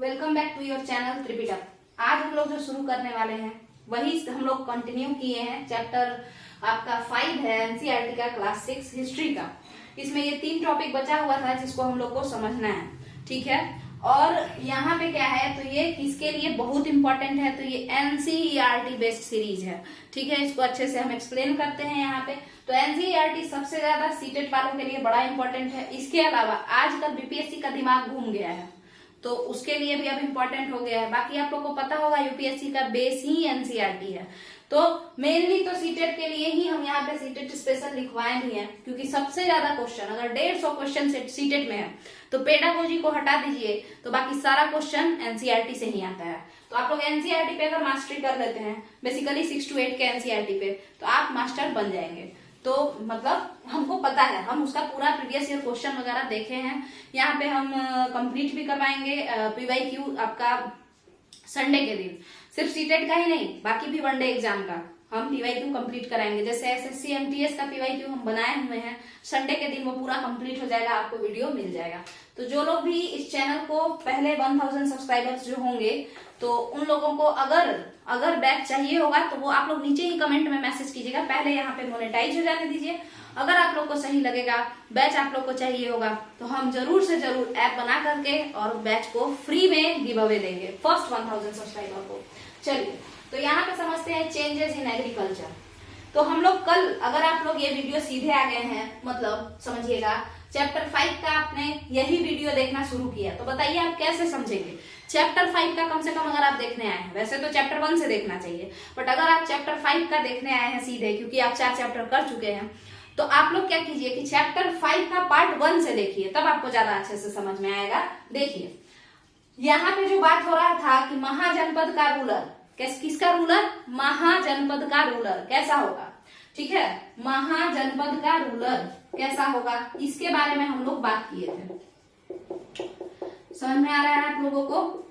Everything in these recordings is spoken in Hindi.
Welcome back to your channel Tripitak. आज हम लोग जो शुरू करने वाले हैं वही हम लोग कंटिन्यू किए हैं। चैप्टर आपका 5 है एनसीईआरटी का क्लास 6 हिस्ट्री का। इसमें ये 3 टॉपिक बचा हुआ था जिसको हम लोग को समझना है, ठीक है। और यहाँ पे क्या है, तो ये किसके लिए बहुत इंपॉर्टेंट है, तो ये एनसीईआरटी बेस्ड सीरीज है, ठीक है। इसको अच्छे से हम एक्सप्लेन करते हैं यहाँ पे। तो एनसीईआरटी सबसे ज्यादा सीटेट वालों के लिए बड़ा इंपॉर्टेंट है। इसके अलावा आजकल बीपीएससी का दिमाग घूम गया है तो उसके लिए भी अब इम्पोर्टेंट हो गया है। बाकी आप लोग को पता होगा यूपीएससी का बेस ही एनसीईआरटी है, तो मेनली तो सीटेट के लिए ही हम यहाँ पे सीटेट स्पेशल लिखवाए भी हैं, क्योंकि सबसे ज्यादा क्वेश्चन अगर 150 क्वेश्चन सीटेट में है तो पेडागोजी को हटा दीजिए तो बाकी सारा क्वेश्चन एनसीईआरटी से ही आता है। तो आप लोग एनसीईआरटी पे अगर मास्टरी कर लेते हैं, बेसिकली 6 to 8 के एनसीईआरटी पे, तो आप मास्टर बन जाएंगे। तो मतलब हमको पता है, हम उसका पूरा प्रीवियस ईयर क्वेश्चन वगैरह देखे हैं। यहाँ पे हम कंप्लीट भी करवाएंगे पीवाईक्यू आपका संडे के दिन, सिर्फ सीटेट का ही नहीं बाकी भी वनडे एग्जाम का हम पीवाईक्यू कंप्लीट कराएंगे। जैसे एसएससी एमटीएस का पीवाईक्यू हम बनाए हुए हैं, संडे के दिन वो पूरा कंप्लीट हो जाएगा, आपको वीडियो मिल जाएगा। तो जो लोग भी इस चैनल को पहले 1000 सब्सक्राइबर्स जो होंगे तो उन लोगों को अगर बैच चाहिए होगा तो वो आप लोग नीचे ही कमेंट में मैसेज कीजिएगा। पहले यहाँ पे मोनेटाइज हो जाने दीजिए। अगर आप लोग को सही लगेगा, बैच आप लोग को चाहिए होगा, तो हम जरूर से जरूर ऐप बना करके और बैच को फ्री में गिव अवे देंगे फर्स्ट 1000 सब्सक्राइबर को। चलिए, तो यहाँ पे समझते हैं चेंजेस इन एग्रीकल्चर। तो हम लोग कल, अगर आप लोग ये वीडियो सीधे आ गए हैं, मतलब समझिएगा चैप्टर 5 का आपने यही वीडियो देखना शुरू किया, तो बताइए आप कैसे समझेंगे। चैप्टर 5 का कम से कम अगर आप देखने आए हैं, वैसे तो चैप्टर 1 से देखना चाहिए, बट अगर आप चैप्टर 5 का देखने आए हैं सीधे, क्योंकि आप 4 चैप्टर कर चुके हैं, तो आप लोग क्या कीजिए कि चैप्टर 5 का पार्ट 1 से देखिए, तब आपको ज्यादा अच्छे से समझ में आएगा। देखिए, यहाँ पे जो बात हो रहा था कि महाजनपद का रूलर, किसका रूलर, महाजनपद का रूलर कैसा होगा, ठीक है। महाजनपद का रूलर कैसा होगा, इसके बारे में हम लोग बात किए थे। समझ में आ रहा है आप लोगों को।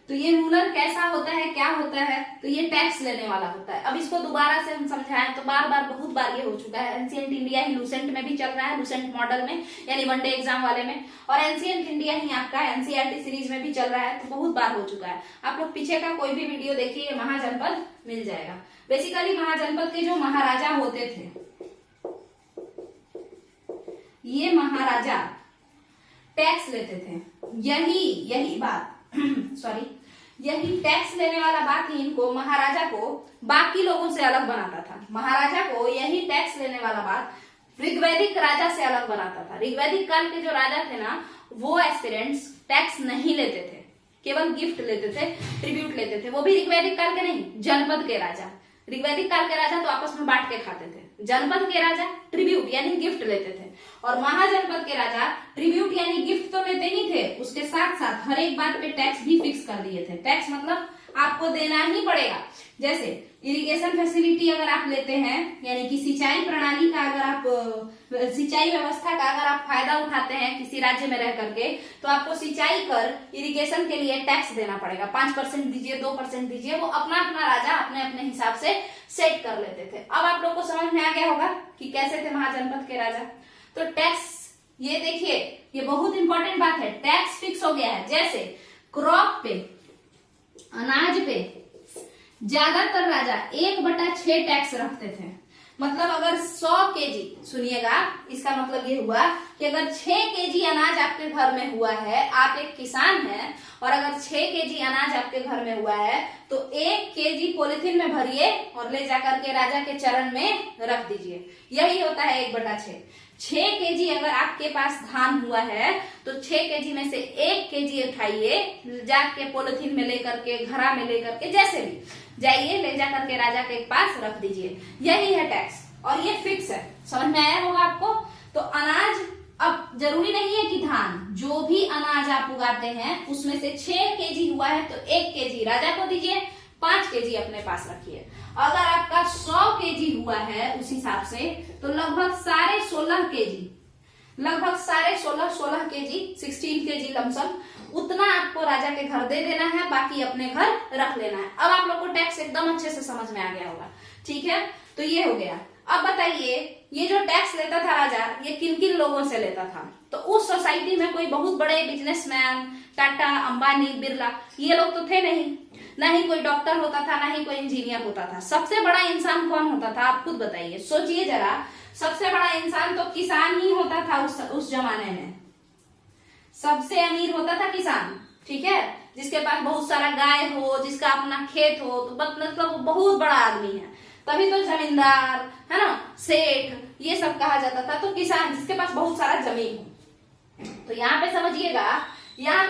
तो ये रूलर कैसा होता है, क्या होता है, तो ये टैक्स लेने वाला होता है। अब इसको दोबारा से हम समझाएं तो बहुत बार ये हो चुका है। एंशिएंट इंडिया ही लूसेंट में भी चल रहा है, लूसेंट मॉडल में, यानी वनडे एग्जाम वाले में, और एंशिएंट इंडिया ही आपका एनसीईआरटी सीरीज में भी चल रहा है, तो बहुत बार हो चुका है। आप लोग पीछे का कोई भी वीडियो देखिए, महाजनपद मिल जाएगा। बेसिकली महाजनपद के जो महाराजा होते थे, ये महाराजा टैक्स लेते थे। यही बात सॉरी, यही टैक्स लेने वाला बात ही इनको, महाराजा को बाकी लोगों से अलग बनाता था। महाराजा को यही टैक्स लेने वाला बात ऋग्वैदिक राजा से अलग बनाता था। ऋग्वैदिक काल के जो राजा थे ना, वो एस्पिरेंट्स टैक्स नहीं लेते थे, केवल गिफ्ट लेते थे, ट्रिब्यूट लेते थे। वो भी ऋग्वैदिक काल के नहीं, जनपद के राजा। ऋग्वैदिक काल के राजा तो आपस में बांट के खाते थे, जनपद के राजा ट्रिब्यूट यानी गिफ्ट लेते थे, और महाजनपद के राजा ट्रिब्यूट यानी गिफ्ट तो लेते ही थे, उसके साथ साथ हर एक बात पे टैक्स भी फिक्स कर दिए थे। टैक्स मतलब आपको देना ही पड़ेगा। जैसे इरिगेशन फैसिलिटी अगर आप लेते हैं, यानी कि सिंचाई प्रणाली का अगर आप, सिंचाई व्यवस्था का अगर आप फायदा उठाते हैं किसी राज्य में रह करके, तो आपको सिंचाई कर इरिगेशन के लिए टैक्स देना पड़ेगा। 5% दीजिए, 2% दीजिए, वो अपना अपना राजा अपने अपने हिसाब से सेट कर लेते थे। अब आप लोग को समझ में आ गया होगा कि कैसे थे महाजनपद के राजा। तो टैक्स, ये देखिए, ये बहुत इंपॉर्टेंट बात है, टैक्स फिक्स हो गया है। जैसे क्रॉप पे, अनाज पे ज्यादातर राजा 1/6 टैक्स रखते थे। मतलब अगर 100 केजी, सुनिएगा, इसका मतलब ये हुआ कि अगर 6 केजी अनाज आपके घर में हुआ है, आप एक किसान हैं, और अगर 6 केजी अनाज आपके घर में हुआ है, तो 1 केजी पॉलिथीन में भरिए और ले जाकर के राजा के चरण में रख दीजिए। यही होता है 1/6। 6 केजी अगर आपके पास धान हुआ है तो 6 केजी में से 1 केजी उठाइए, जाके पॉलिथीन में लेकर के, घड़ा में लेकर के, जैसे भी जाइए, ले जाकर के राजा के पास रख दीजिए। यही है टैक्स, और ये फिक्स है। समझ में आया होगा आपको। तो अनाज, अब जरूरी नहीं है कि धान, जो भी अनाज आप उगाते हैं उसमें से 6 केजी हुआ है तो 1 केजी राजा को दीजिए, 5 केजी अपने पास रखिए। अगर आपका 100 केजी हुआ है उस हिसाब से, तो लगभग 16.5 केजी, लगभग 16.5 केजी, 16 केजी लमसम, उतना आपको राजा के घर दे देना है, बाकी अपने घर रख लेना है। अब आप लोग को टैक्स एकदम अच्छे से समझ में आ गया होगा, ठीक है। तो ये हो गया। अब बताइए, ये जो टैक्स लेता था राजा, ये किन किन लोगों से लेता था। तो उस सोसाइटी में कोई बहुत बड़े बिजनेसमैन, टाटा, अंबानी, बिरला, ये लोग तो थे नहीं। ना ही कोई डॉक्टर होता था, ना ही कोई इंजीनियर होता था। सबसे बड़ा इंसान कौन होता था, आप खुद बताइए, सोचिए जरा। सबसे बड़ा इंसान तो किसान ही होता था उस जमाने में। सबसे अमीर होता था किसान, ठीक है, जिसके पास बहुत सारा गाय हो, जिसका अपना खेत हो, तो मतलब बहुत बड़ा आदमी है। तभी तो जमींदार, है ना, सेठ, ये सब कहा जाता था। तो किसान जिसके पास बहुत सारा जमीन हो। तो यहाँ पे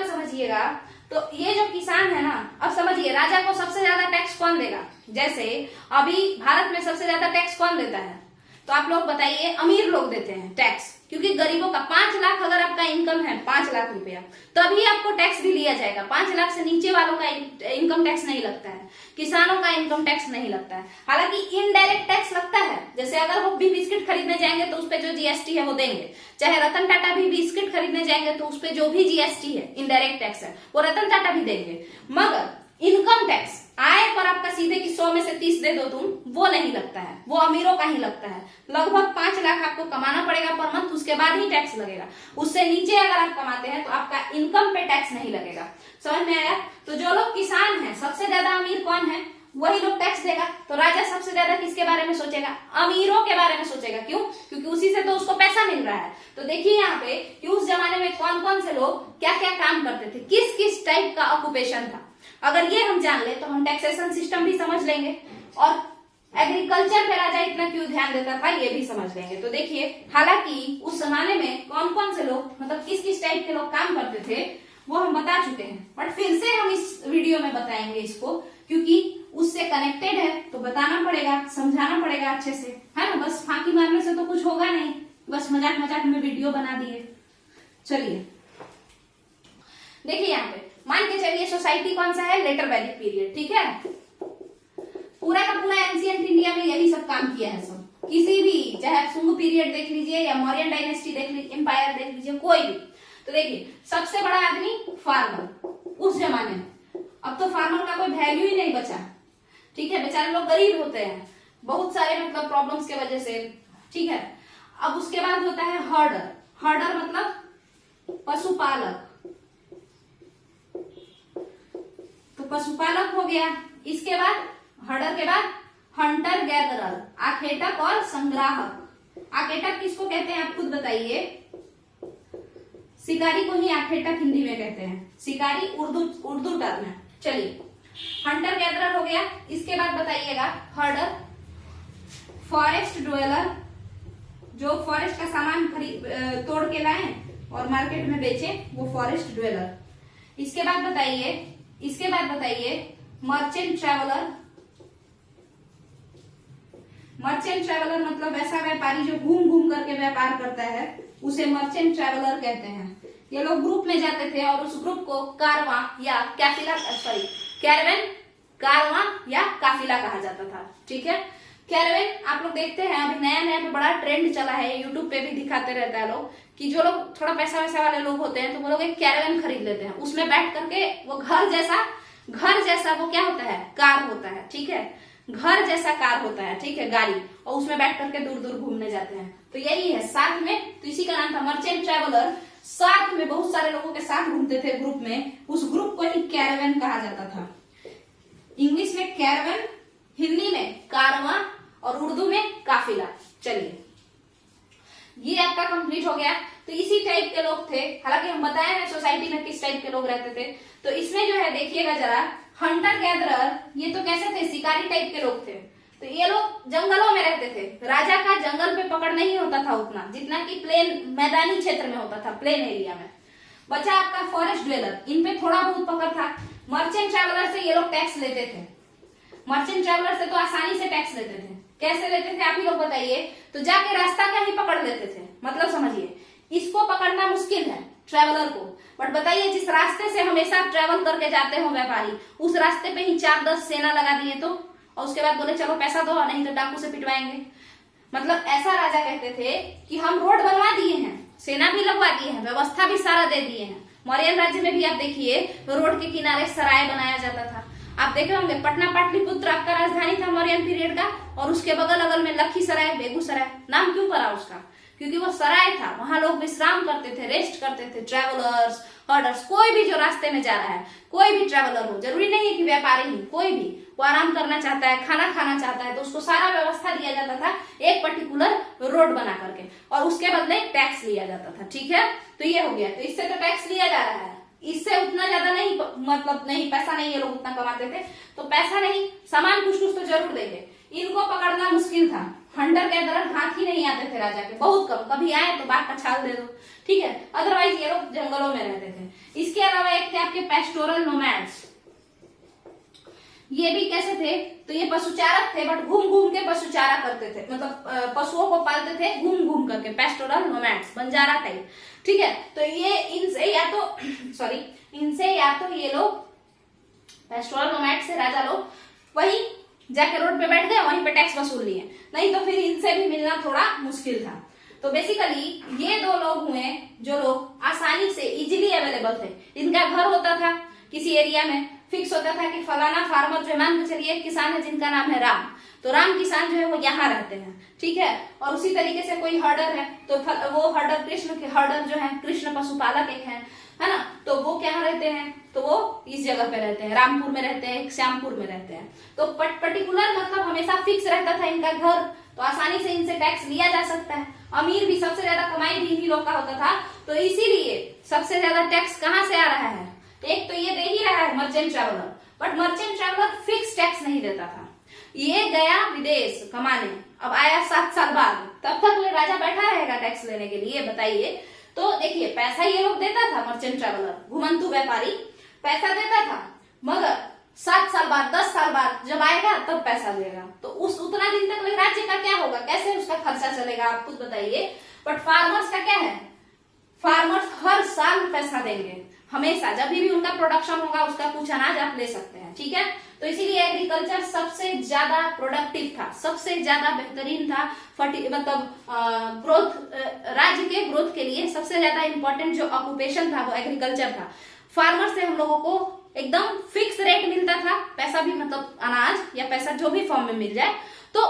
समझिएगा, तो ये जो किसान है ना, अब समझिए राजा को सबसे ज्यादा टैक्स कौन देगा। जैसे अभी भारत में सबसे ज्यादा टैक्स कौन देता है, तो आप लोग बताइए। अमीर लोग देते हैं टैक्स, क्योंकि गरीबों का 5 लाख अगर आपका इनकम है, 5 लाख रुपया, तभी आपको टैक्स भी लिया जाएगा। 5 लाख से नीचे वालों का इनकम टैक्स नहीं लगता है, किसानों का इनकम टैक्स नहीं लगता है। हालांकि इनडायरेक्ट टैक्स लगता है, जैसे अगर वो भी बिस्किट खरीदने जाएंगे तो उस पर जो जीएसटी है वो देंगे। चाहे रतन टाटा भी बिस्किट खरीदने जाएंगे तो उस पर जो भी जीएसटी है, इनडायरेक्ट टैक्स है, वो रतन टाटा भी देंगे। मगर इनकम टैक्स, आय पर आपका सीधे कि 100 में से 30 दे दो तुम, वो नहीं लगता है, वो अमीरों का ही लगता है। लगभग 5 लाख आपको कमाना पड़ेगा पर मंथ, उसके बाद ही टैक्स लगेगा। उससे नीचे अगर आप कमाते हैं तो आपका इनकम पे टैक्स नहीं लगेगा। समझ में आया। तो जो लोग किसान हैं, सबसे ज्यादा अमीर कौन है, वही लोग टैक्स देगा। तो राजा सबसे ज्यादा किसके बारे में सोचेगा, अमीरों के बारे में सोचेगा। क्यों? क्योंकि उसी से तो उसको पैसा मिल रहा है। तो देखिए यहाँ पे कि उस जमाने में कौन कौन से लोग क्या क्या काम करते थे, किस किस टाइप का ऑक्यूपेशन था। अगर ये हम जान ले तो हम टैक्सेशन सिस्टम भी समझ लेंगे, और एग्रीकल्चर पे राजा इतना क्यों ध्यान देता था ये भी समझ लेंगे। तो देखिए, हालांकि उस जमाने में कौन कौन से लोग, मतलब किस किस टाइप के लोग काम करते थे, वो हम बता चुके हैं, बट फिर से हम इस वीडियो में बताएंगे इसको, क्योंकि उससे कनेक्टेड है तो बताना पड़ेगा, समझाना पड़ेगा अच्छे से, है ना। बस फांकी मारने से तो कुछ होगा नहीं, बस मजाक मजाक में वीडियो बना दिए। चलिए देखिए यहाँ पे, मान के चलिए सोसाइटी कौन सा है, लेटर वैदिक पीरियड, ठीक है। पूरा का पूरा एंशिएंट इंडिया में यही सब काम किया है सब। किसी भी, चाहे आप सुंग पीरियड देख लीजिए या मौर्यन डायनेस्टी देख लीजिए, एम्पायर देख लीजिए, कोई भी। तो देखिए, सबसे बड़ा आदमी फार्मर उस जमाने में। अब तो फार्मर का कोई वैल्यू ही नहीं बचा, ठीक है। बेचारे लोग गरीब होते हैं बहुत सारे मतलब प्रॉब्लम्स के वजह से, ठीक है। अब उसके बाद होता है हर्डर। हर्डर मतलब पशुपालक, तो पशुपालक हो गया। इसके बाद हर्डर के बाद हंटर गैदरर, आखेटक और संग्राहक। आखेटक किसको कहते हैं आप खुद बताइए। शिकारी को ही आखेटक हिंदी में कहते हैं, शिकारी उर्दू टर्म है। चलिए, हंटर गैदरर हो गया। इसके बाद बताइएगा हर्डर। फॉरेस्ट ड्वेलर, जो फॉरेस्ट का सामान तोड़ के लाए और मार्केट में बेचे, वो फॉरेस्ट ड्वेलर। इसके बाद बताइए मर्चेंट ट्रेवलर। मर्चेंट ट्रेवलर मतलब ऐसा व्यापारी जो घूम घूम करके व्यापार करता है, उसे मर्चेंट ट्रेवलर कहते हैं। ये लोग ग्रुप में जाते थे और उस ग्रुप को कारवां या कैरवेन, कारवां या काफिला कहा जाता था, ठीक है। कैरवेन आप लोग देखते हैं, अभी नया नया पे बड़ा ट्रेंड चला है, यूट्यूब पे भी दिखाते रहता है लोग, कि जो लोग थोड़ा पैसा वैसा वाले लोग होते हैं तो वो लोग एक कैरवेन खरीद लेते हैं। उसमें बैठ करके वो घर जैसा वो क्या होता है, कार होता है, ठीक है। घर जैसा कार होता है, ठीक है, गाड़ी, और उसमें बैठ करके दूर दूर घूमने जाते हैं। तो यही है साथ में, तो इसी का नाम था मर्चेंट ट्रेवलर। साथ में बहुत सारे लोगों के साथ घूमते थे ग्रुप में, उस ग्रुप को ही कैरवेन कहा जाता था। इंग्लिश में कैरवेन, हिंदी में कारवां और उर्दू में काफिला। चलिए, ये आपका कंप्लीट हो गया। तो इसी टाइप के लोग थे, हालांकि हम बताए हैं सोसाइटी में किस टाइप के लोग रहते थे। तो इसमें जो है देखिएगा जरा, हंटर गैदरर, ये तो कैसे थे, शिकारी टाइप के लोग थे। तो ये लोग जंगलों में रहते थे। राजा का जंगल पे पकड़ नहीं होता था उतना, जितना कि प्लेन मैदानी क्षेत्र में होता था, प्लेन एरिया में। बचा आपका फॉरेस्ट ड्वेलर, इन पे थोड़ा बहुत पकड़ था। मर्चेंट ट्रैवलर से ये लोग टैक्स लेते थे। मर्चेंट ट्रैवलर से तो आसानी से टैक्स लेते थे। कैसे लेते थे आप ही लोग बताइए। तो जाके रास्ता का ही पकड़ लेते थे, मतलब समझिए, इसको पकड़ना मुश्किल है ट्रैवलर को, बट बताइए जिस रास्ते से हमेशा ट्रैवल करके जाते हो व्यापारी, उस रास्ते पे ही 4-10 सेना लगा दिए तो, और उसके बाद बोले चलो पैसा दो नहीं तो डाकू से पिटवाएंगे। मतलब ऐसा राजा कहते थे कि हम रोड बनवा दिए हैं, सेना भी लगवा दिए हैं, व्यवस्था भी सारा दे दिए हैं। मौर्यन राज्य में भी आप देखिए रोड के किनारे सराय बनाया जाता था। आप देखे होंगे पटना पाटलिपुत्र आपका राजधानी था मौर्यन पीरियड का, और उसके बगल अगल में लखीसराय, बेगूसराय। नाम क्यों पड़ा उसका, क्योंकि वो सराय था, वहां लोग विश्राम करते थे, रेस्ट करते थे, ट्रैवलर्स हर्डर्स, कोई भी जो रास्ते में जा रहा है, कोई भी ट्रैवलर हो, जरूरी नहीं है कि व्यापारी ही, कोई भी, वो आराम करना चाहता है, खाना खाना चाहता है, तो उसको सारा व्यवस्था दिया जाता था एक पर्टिकुलर रोड बना करके, और उसके बदले टैक्स लिया जाता था। ठीक है, तो ये हो गया। तो इससे तो टैक्स लिया जा रहा है, इससे उतना ज्यादा नहीं, मतलब नहीं, पैसा नहीं ये लोग उतना कमाते थे, तो पैसा नहीं, सामान कुछ कुछ तो जरूर देंगे। इनको पकड़ना मुश्किल था, हंटर के तरह हाथी नहीं आते थे राजा के, बहुत कम, कभी आए तो बाघ का छाल दे दो, ठीक है, अदरवाइज ये लोग जंगलों में रहते थे। इसके अलावा एक थे आपके पेस्टोरल नोमैड्स, ये भी कैसे थे, तो ये पशुचारक थे, बट घूम घूम के पशुचारा करते थे, मतलब पशुओं को पालते थे घूम घूम करके, पेस्टोरल नोमैड्स, बंजारा टाइप। ठीक है, तो ये इनसे या तो सॉरी इनसे या तो ये लोग पेस्टोरल नोमैड से राजा लोग वही जाके रोड पे बैठ गए, वहीं पे टैक्स वसूल लिए, नहीं तो फिर इनसे भी मिलना थोड़ा मुश्किल था। तो बेसिकली ये दो लोग हुए जो लोग आसानी से इजीली अवेलेबल थे। इनका घर होता था किसी एरिया में, फिक्स होता था कि फलाना फार्मर जो है, मान के चलिए एक किसान है जिनका नाम है राम, तो राम किसान जो है वो यहाँ रहते हैं। ठीक है, और उसी तरीके से कोई हर्डर है तो वो हर्डर कृष्ण के हर्डर जो है, कृष्ण पशुपालक एक है ना, तो वो क्या रहते हैं, तो वो इस जगह पे रहते हैं, रामपुर में रहते हैं, श्यामपुर में रहते हैं। तो पर्टिकुलर मतलब हमेशा फिक्स रहता था इनका घर, तो आसानी से इनसे टैक्स लिया जा सकता है। अमीर भी, सबसे ज्यादा कमाई भी इन्हीं लोग का होता था, तो इसीलिए सबसे ज्यादा टैक्स कहाँ से आ रहा है, एक तो ये दे ही रहा है merchant traveller, but merchant traveller fix tax नहीं देता था। ये गया विदेश कमाने, अब आया 7 साल बाद, तब तक राजा बैठा रहेगा टैक्स लेने के लिए, बताइए। तो देखिए पैसा ये लोग देता था, मर्चेंट ट्रैवलर, घुमंतु व्यापारी पैसा देता था, मगर 7 साल बाद, 10 साल बाद जब आएगा तब पैसा देगा, तो उस उतना दिन तक राज्य का क्या होगा, कैसे उसका खर्चा चलेगा, आप खुद बताइए। बट फार्मर्स का क्या है, फार्मर्स हर साल पैसा देंगे, हमेशा, जब भी उनका प्रोडक्शन होगा उसका कुछ अनाज आप ले सकते हैं। ठीक है, तो इसीलिए एग्रीकल्चर सबसे ज्यादा प्रोडक्टिव था, सबसे ज्यादा बेहतरीन था, मतलब ग्रोथ, राज्य के ग्रोथ के लिए सबसे ज्यादा इंपॉर्टेंट जो ऑक्यूपेशन था वो एग्रीकल्चर था। फार्मर से हम लोगों को एकदम फिक्स रेट मिलता था, पैसा भी, मतलब अनाज या पैसा जो भी फॉर्म में मिल जाए, तो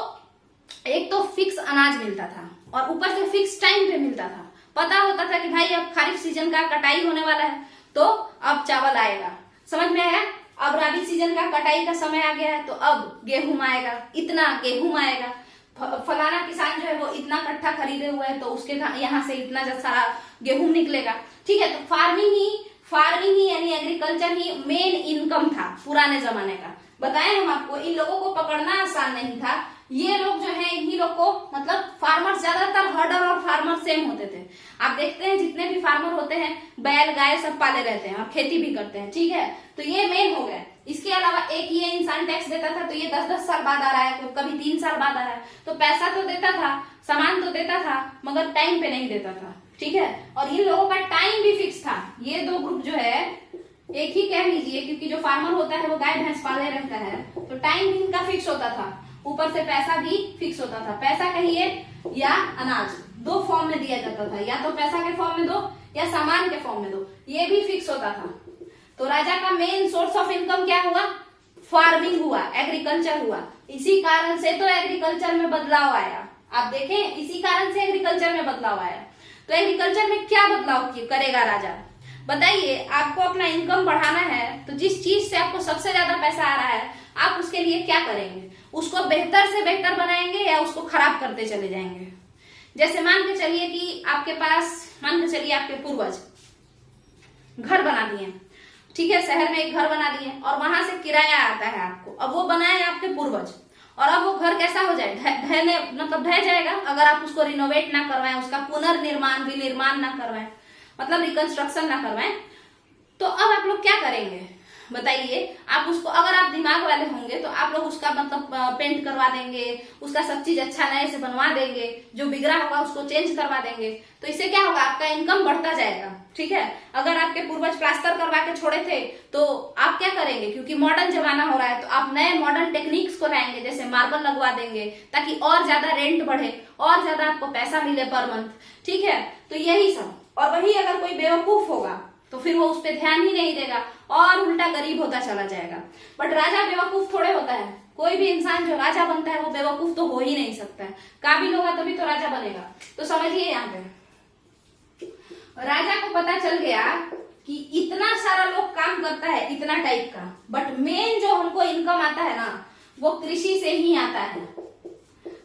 एक तो फिक्स अनाज मिलता था और ऊपर से फिक्स टाइम पे मिलता था। पता होता था कि भाई अब खरीफ सीजन का कटाई होने वाला है, तो अब चावल आएगा, समझ में आया। अब रबी सीजन का कटाई का समय आ गया है, तो अब गेहूं आएगा, इतना गेहूं आएगा, फलाना किसान जो है वो इतना कट्ठा खरीदे हुए है, तो उसके यहाँ से इतना सारा गेहूं निकलेगा। ठीक है, तो फार्मिंग ही यानी एग्रीकल्चर ही मेन इनकम था पुराने जमाने का। बताएं हम आपको, इन लोगों को पकड़ना आसान नहीं था। ये लोग जो है, इन्हीं लोग को, मतलब फार्मर, ज्यादातर हर्डर और फार्मर सेम होते थे। आप देखते हैं जितने भी फार्मर होते हैं बैल गाय सब पाले रहते हैं और खेती भी करते हैं। ठीक है, तो ये मेन हो गया। इसके अलावा एक ये इंसान टैक्स देता था, तो ये 10-10 साल बाद आ रहा है, कभी 3 साल बाद आ रहा है, तो पैसा तो देता था, सामान तो देता था, मगर टाइम पे नहीं देता था। ठीक है, और इन लोगों का टाइम भी फिक्स था। ये दो ग्रुप जो है, एक ही कह लीजिए, क्योंकि जो फार्मर होता है वो गाय भैंस पाले रहता है, तो टाइम भी इनका फिक्स होता था, ऊपर से पैसा भी फिक्स होता था। पैसा कहिए या अनाज, 2 फॉर्म में दिया जाता था, या तो पैसा के फॉर्म में दो या सामान के फॉर्म में दो, ये भी फिक्स होता था। तो राजा का मेन सोर्स ऑफ इनकम क्या हुआ, फार्मिंग हुआ, एग्रीकल्चर हुआ। इसी कारण से तो एग्रीकल्चर में बदलाव आया। आप देखें, इसी कारण से एग्रीकल्चर में बदलाव आया। तो एग्रीकल्चर में क्या बदलाव करेगा राजा, बताइए। आपको अपना इनकम बढ़ाना है, तो जिस चीज से आपको सबसे ज्यादा पैसा आ रहा है, आप उसके लिए क्या करेंगे, उसको बेहतर से बेहतर बनाएंगे या उसको खराब करते चले जाएंगे। जैसे मान के चलिए कि आपके पास, मान के चलिए आपके पूर्वज घर बना दिए, ठीक है, शहर में एक घर बना दिए और वहां से किराया आता है आपको। अब वो बनाए आपके पूर्वज, और अब वो घर कैसा हो जाए, मतलब ढह जाएगा अगर आप उसको रिनोवेट ना करवाएं, उसका पुनर्निर्माण विनिर्माण ना करवाएं, मतलब रिकंस्ट्रक्शन ना करवाएं। तो अब आप लोग क्या करेंगे बताइए। आप उसको, अगर आप दिमाग वाले होंगे तो आप लोग उसका मतलब पेंट करवा देंगे, उसका सब चीज अच्छा नए से बनवा देंगे, जो बिगड़ा होगा उसको चेंज करवा देंगे। तो इससे क्या होगा, आपका इनकम बढ़ता जाएगा। ठीक है, अगर आपके पूर्वज प्लास्टर करवा के छोड़े थे तो आप क्या करेंगे, क्योंकि मॉडर्न जमाना हो रहा है, तो आप नए मॉडर्न टेक्निक्स को लाएंगे, जैसे मार्बल लगवा देंगे ताकि और ज्यादा रेंट बढ़े, और ज्यादा आपको पैसा मिले पर मंथ। ठीक है, तो यही सब। और वही अगर कोई बेवकूफ होगा तो फिर वो उस पर ध्यान ही नहीं देगा और उल्टा गरीब होता चला जाएगा। बट राजा बेवकूफ थोड़े होता है, कोई भी इंसान जो राजा बनता है वो बेवकूफ तो हो ही नहीं सकता है, काबिल होगा तभी तो राजा बनेगा। तो समझिए, यहाँ पे राजा को पता चल गया कि इतना सारा लोग काम करता है इतना टाइप का, बट मेन जो हमको इनकम आता है ना वो कृषि से ही आता है।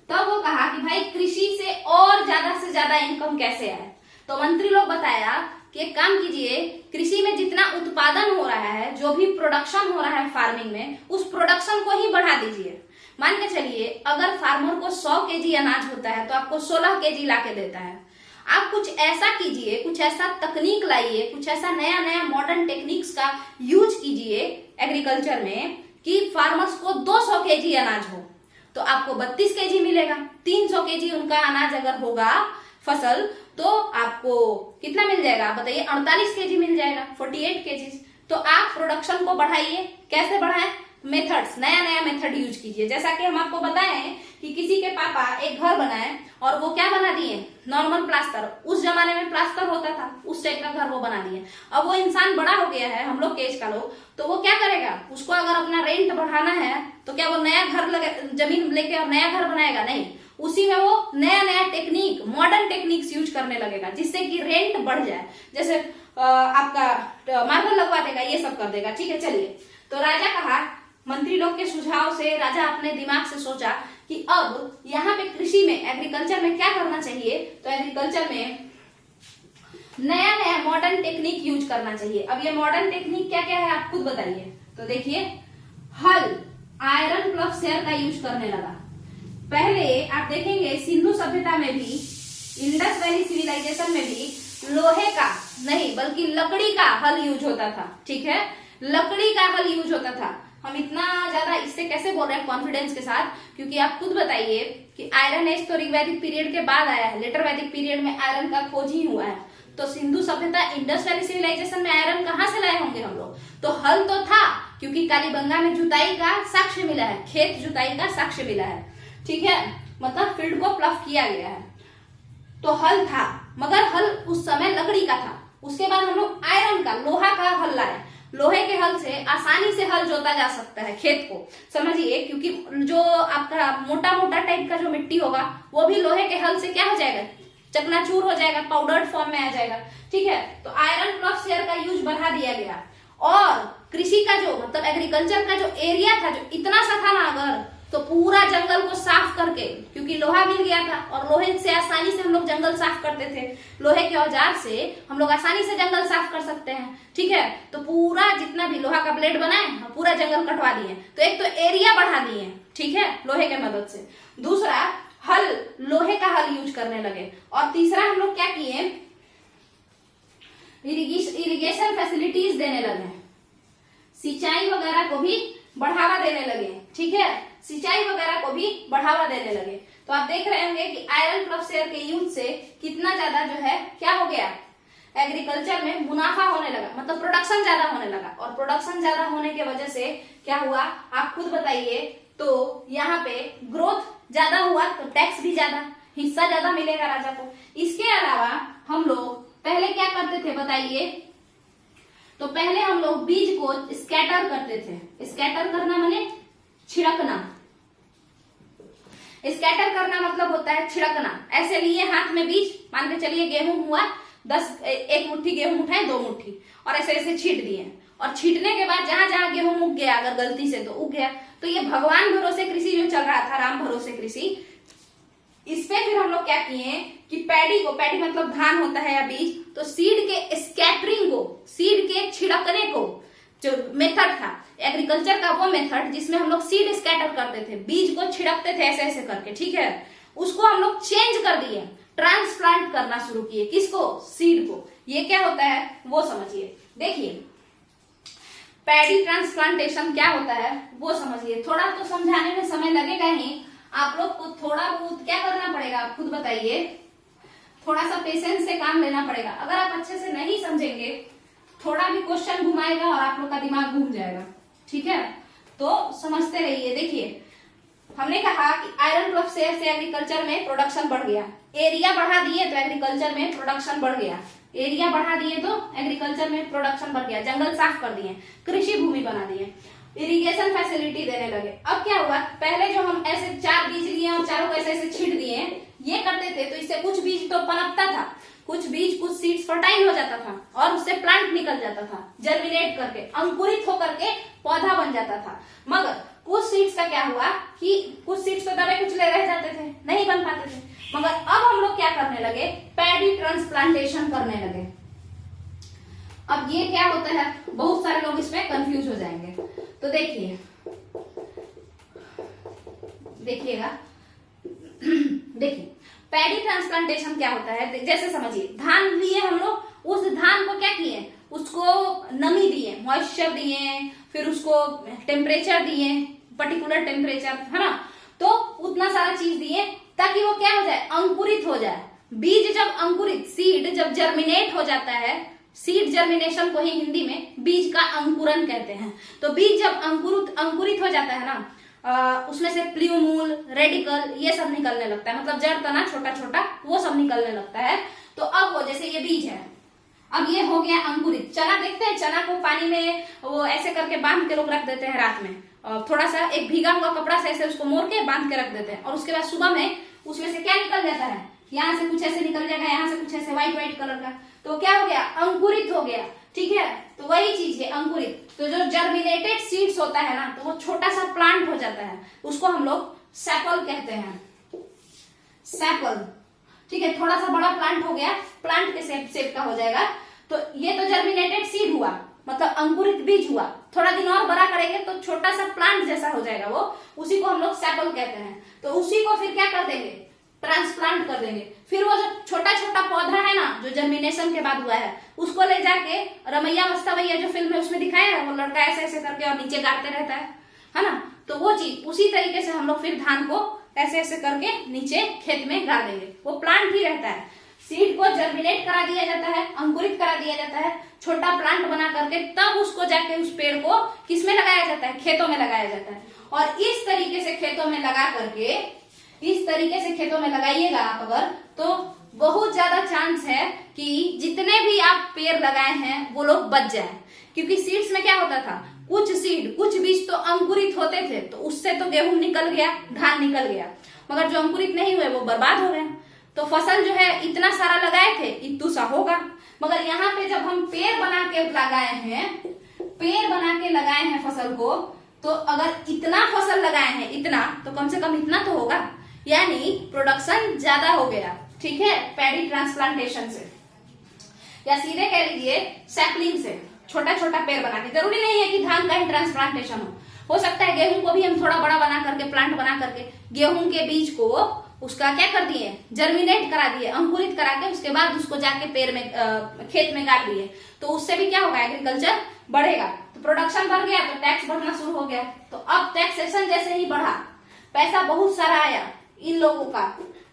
तब वो कहा कि भाई कृषि से और ज्यादा से ज्यादा इनकम कैसे आए। तो मंत्री लोग बताया कि एक काम कीजिए, कृषि में जितना उत्पादन हो रहा है, जो भी प्रोडक्शन हो रहा है फार्मिंग में, उस प्रोडक्शन को ही बढ़ा दीजिए। मान के चलिए अगर फार्मर को 100 केजी अनाज होता है तो आपको 16 केजी ला के देता है। आप कुछ ऐसा कीजिए, कुछ ऐसा तकनीक लाइए, कुछ ऐसा नया नया मॉडर्न टेक्निक्स का यूज कीजिए एग्रीकल्चर में कि फार्मर्स को 200 केजी अनाज हो तो आपको 32 केजी मिलेगा। 300 केजी उनका अनाज अगर होगा फसल तो आपको कितना मिल जाएगा बताइए, 48 केजी मिल जाएगा, 48 केजी। तो आप प्रोडक्शन को बढ़ाइए। कैसे बढ़ाएं? मेथड्स, नया नया मेथड यूज कीजिए। जैसा कि हम आपको बताएं कि किसी के पापा एक घर बनाए और वो क्या बना दिए, नॉर्मल प्लास्टर। उस जमाने में प्लास्टर होता था, उस टाइप का घर वो बना दिए। अब वो इंसान बड़ा हो गया है, हम लोग के एज का लोग, तो वो क्या करेगा, उसको अगर अपना रेंट बढ़ाना है तो क्या वो नया घर जमीन लेके और नया घर बनाएगा? नहीं, उसी में वो नया नया टेक्निक, मॉडर्न टेक्निक्स यूज करने लगेगा जिससे कि रेंट बढ़ जाए। जैसे आपका मार्बल लगवा देगा, ये सब कर देगा। ठीक है, चलिए। तो राजा कहा, मंत्री लोग के सुझाव से राजा अपने दिमाग से सोचा कि अब यहाँ पे कृषि में, एग्रीकल्चर में क्या करना चाहिए। तो एग्रीकल्चर में नया नया मॉडर्न टेक्निक यूज करना चाहिए। अब ये मॉडर्न टेक्निक क्या क्या है आप खुद बताइए। तो देखिए, हल आयरन प्लस शेयर का यूज करने लगा। पहले आप देखेंगे सिंधु सभ्यता में भी, इंडस वैली सिविलाइजेशन में भी लोहे का नहीं बल्कि लकड़ी का हल यूज होता था। ठीक है, लकड़ी का हल यूज होता था। हम इतना ज्यादा इससे कैसे बोल रहे हैं कॉन्फिडेंस के साथ, क्योंकि आप खुद बताइए कि आयरन एज तो ऋग्वैदिक पीरियड के बाद आया है, लेटर वैदिक पीरियड में आयरन का खोज ही हुआ है। तो सिंधु सभ्यता, इंडस वैली सिविलाइजेशन में आयरन कहाँ से लाए होंगे हम लोग? तो हल तो था, क्योंकि कालीबंगा में जुताई का साक्ष्य मिला है, खेत जुताई का साक्ष्य मिला है। ठीक है, मतलब फील्ड को प्लफ किया गया है। तो हल था, मगर हल उस समय लकड़ी का था। उसके बाद हम लोग आयरन का, लोहा का हल लाए। लोहे के हल से आसानी से हल जोता जा सकता है खेत को, समझिए, क्योंकि जो आपका मोटा मोटा टाइप का जो मिट्टी होगा वो भी लोहे के हल से क्या हो जाएगा, चकनाचूर हो जाएगा, पाउडर्ड फॉर्म में आ जाएगा। ठीक है, तो आयरन प्लस शेयर का यूज बढ़ा दिया गया। और कृषि का जो मतलब एग्रीकल्चर का जो एरिया था, जो इतना सा था ना, अगर तो पूरा जंगल को साफ करके, क्योंकि लोहा मिल गया था और लोहे से आसानी से हम लोग जंगल साफ करते थे, लोहे के औजार से हम लोग आसानी से जंगल साफ कर सकते हैं। ठीक है, तो पूरा जितना भी लोहा का ब्लेड बनाए पूरा जंगल कटवा दिए। तो एक तो एरिया बढ़ा दिए, ठीक है, लोहे के मदद से। दूसरा, हल, लोहे का हल यूज करने लगे। और तीसरा हम लोग क्या किए, इरिगेशन फैसिलिटीज देने लगे, सिंचाई वगैरह को भी बढ़ावा देने लगे। ठीक है, सिंचाई वगैरह को भी बढ़ावा देने लगे। तो आप देख रहे होंगे कि आयरन प्लस शेयर के यूज से कितना ज्यादा जो है क्या हो गया, एग्रीकल्चर में मुनाफा होने लगा, मतलब प्रोडक्शन ज्यादा होने लगा। और प्रोडक्शन ज्यादा होने की वजह से क्या हुआ आप खुद बताइए। तो यहाँ पे ग्रोथ ज्यादा हुआ तो टैक्स भी ज्यादा, हिस्सा ज्यादा मिलेगा राजा को। इसके अलावा हम लोग पहले क्या करते थे बताइए। तो पहले हम लोग बीज को स्कैटर करते थे। स्कैटर करना माने छिड़कना। स्कैटर करना मतलब होता है छिड़कना। ऐसे लिए हाथ में बीज, मान के चलिए गेहूं हुआ 10, एक मुट्ठी गेहूं उठाए, 2 मुट्ठी, और ऐसे ऐसे छींट दिए। और छींटने के बाद जहां जहां गेहूं उग गया, अगर गलती से तो उग गया, तो ये भगवान भरोसे कृषि जो चल रहा था, राम भरोसे कृषि, इस पे फिर हम लोग क्या किए कि पैडी को, पैडी मतलब धान होता है या बीज, तो सीड के स्कैटरिंग को, सीड के छिड़कने को, जो मेथड था एग्रीकल्चर का, वो मेथड जिसमें हम लोग सीड स्कैटर करते थे, बीज को छिड़कते थे ऐसे ऐसे करके। ठीक है, उसको हम लोग चेंज कर दिए, ट्रांसप्लांट करना शुरू किए। किसको? सीड को। ये क्या होता है वो समझिए। देखिए, पैडी ट्रांसप्लांटेशन क्या होता है वो समझिए। थोड़ा तो समझाने में समय लगेगा ही, आप लोग को थोड़ा बहुत क्या करना पड़ेगा आप खुद बताइए, थोड़ा सा पेशेंस से काम लेना पड़ेगा। अगर आप अच्छे से नहीं समझेंगे, थोड़ा भी क्वेश्चन घुमाएगा और आप लोग का दिमाग घूम जाएगा। ठीक है, तो समझते रहिए। देखिए, हमने कहा कि आयरन प्लस शेयर से एग्रीकल्चर में प्रोडक्शन बढ़ गया, एरिया बढ़ा दिए तो एग्रीकल्चर में प्रोडक्शन बढ़ गया, एरिया बढ़ा दिए तो एग्रीकल्चर में प्रोडक्शन बढ़ गया, जंगल साफ कर दिए, कृषि भूमि बना दिए, इरिगेशन फैसिलिटी देने लगे। अब क्या हुआ, पहले जो हम ऐसे 4 बीज लिए और चारों को ऐसे ऐसे छींट दिए, ये करते थे तो इससे कुछ बीज तो पनपता था, कुछ बीज कुछ सीड्स फर्टाइल हो जाता था और उससे प्लांट निकल जाता था, जर्मिनेट करके अंकुरित होकर के पौधा बन जाता था। मगर कुछ सीड्स का क्या हुआ कि कुछ सीड्स तो दबे कुचले रह जाते थे, नहीं बन पाते थे। मगर अब हम लोग क्या करने लगे, पैडी ट्रांसप्लांटेशन करने लगे। अब ये क्या होता है, बहुत सारे लोग इसमें कंफ्यूज हो जाएंगे। तो देखिएगा देखिए पैडी ट्रांसप्लांटेशन क्या होता है, जैसे समझिए धान लिए हम लोग, उस धान को क्या किए, उसको नमी दिए, मॉइस्चर दिए, फिर उसको टेम्परेचर दिए, पर्टिकुलर टेम्परेचर, है ना, तो उतना सारा चीज दिए ताकि वो क्या हो जाए, अंकुरित हो जाए। बीज जब अंकुरित, सीड जब जर्मिनेट हो जाता है, सीड जर्मिनेशन को ही हिंदी में बीज का अंकुरन कहते हैं। तो बीज जब अंकुरित हो जाता है ना, उसमें से प्ल्यूमूल, रेडिकल ये सब निकलने लगता है, मतलब जड़ तना छोटा छोटा वो सब निकलने लगता है। तो अब वो जैसे ये बीज है, अब ये हो गया अंकुरित। चना देखते हैं, चना को पानी में वो ऐसे करके बांध के लोग रख देते हैं रात में, और थोड़ा सा एक भीगा हुआ कपड़ा से ऐसे उसको मोड़ के बांध के रख देते हैं, और उसके बाद सुबह में उसमें से क्या निकल जाता है, यहाँ से कुछ ऐसे निकल जाएगा, यहाँ से कुछ ऐसे व्हाइट कलर का, तो क्या हो गया, अंकुरित हो गया। ठीक है, तो वही चीज है अंकुरित। तो जो जर्मिनेटेड सीड्स होता है ना, तो वो छोटा सा प्लांट हो जाता है, उसको हम लोग सैपल कहते हैं, सैपल। ठीक है, थोड़ा सा बड़ा प्लांट हो गया, प्लांट के शेप का हो जाएगा। तो ये तो जर्मिनेटेड सीड हुआ, मतलब अंकुरित बीज हुआ। थोड़ा दिन और बड़ा करेंगे तो छोटा सा प्लांट जैसा हो जाएगा वो, उसी को हम लोग सैपल कहते हैं। तो उसी को फिर क्या कर देंगे, ट्रांसप्लांट कर देंगे। फिर वो जो छोटा छोटा पौधा है ना, जो जर्मिनेशन के बाद हुआ है, उसको ले जाके रमैया मस्तावैया जो फिल्म है उसमें दिखाया है, वो लड़का ऐसे ऐसे करके और नीचे गाड़ते रहता है ना, तो वो चीज उसी तरीके से हम लोग फिर धान को ऐसे ऐसे करके नीचे खेत में गाड़ देंगे, वो प्लांट ही रहता है। सीड को जर्मिनेट करा दिया जाता है, अंकुरित करा दिया जाता है, छोटा प्लांट बना करके तब उसको जाके उस पेड़ को किसमें लगाया जाता है, खेतों में लगाया जाता है। और इस तरीके से खेतों में लगा करके, इस तरीके से खेतों में लगाइएगा आप अगर, तो बहुत ज्यादा चांस है कि जितने भी आप पेड़ लगाए हैं वो लोग बच जाए। क्योंकि सीड्स में क्या होता था, कुछ सीड कुछ बीज तो अंकुरित होते थे, तो उससे तो गेहूं निकल गया, धान निकल गया, मगर जो अंकुरित नहीं हुए वो बर्बाद हो गए। तो फसल जो है इतना सारा लगाए थे, इतू सा होगा। मगर यहाँ पे जब हम पेड़ बना के लगाए हैं, पेड़ बना के लगाए हैं फसल को, तो अगर इतना फसल लगाए हैं, इतना तो कम से कम इतना तो होगा, यानी प्रोडक्शन ज्यादा हो गया। ठीक है, पैडी ट्रांसप्लांटेशन से, या सीधे कह लीजिए सैपलिंग से, छोटा छोटा पेड़ बना के। जरूरी नहीं है कि धान का ही ट्रांसप्लांटेशन हो सकता है गेहूं को भी हम थोड़ा बड़ा बना करके, प्लांट बना करके गेहूं के बीज को उसका क्या कर दिए, जर्मिनेट करा दिए, अंकुरित करा के उसके बाद उसको जाके पेड़ में खेत में गाड़ दिए, तो उससे भी क्या होगा, एग्रीकल्चर बढ़ेगा। तो प्रोडक्शन बढ़ गया तो टैक्स बढ़ना शुरू हो गया। तो अब टैक्सेशन जैसे ही बढ़ा, पैसा बहुत सारा आया इन लोगों का,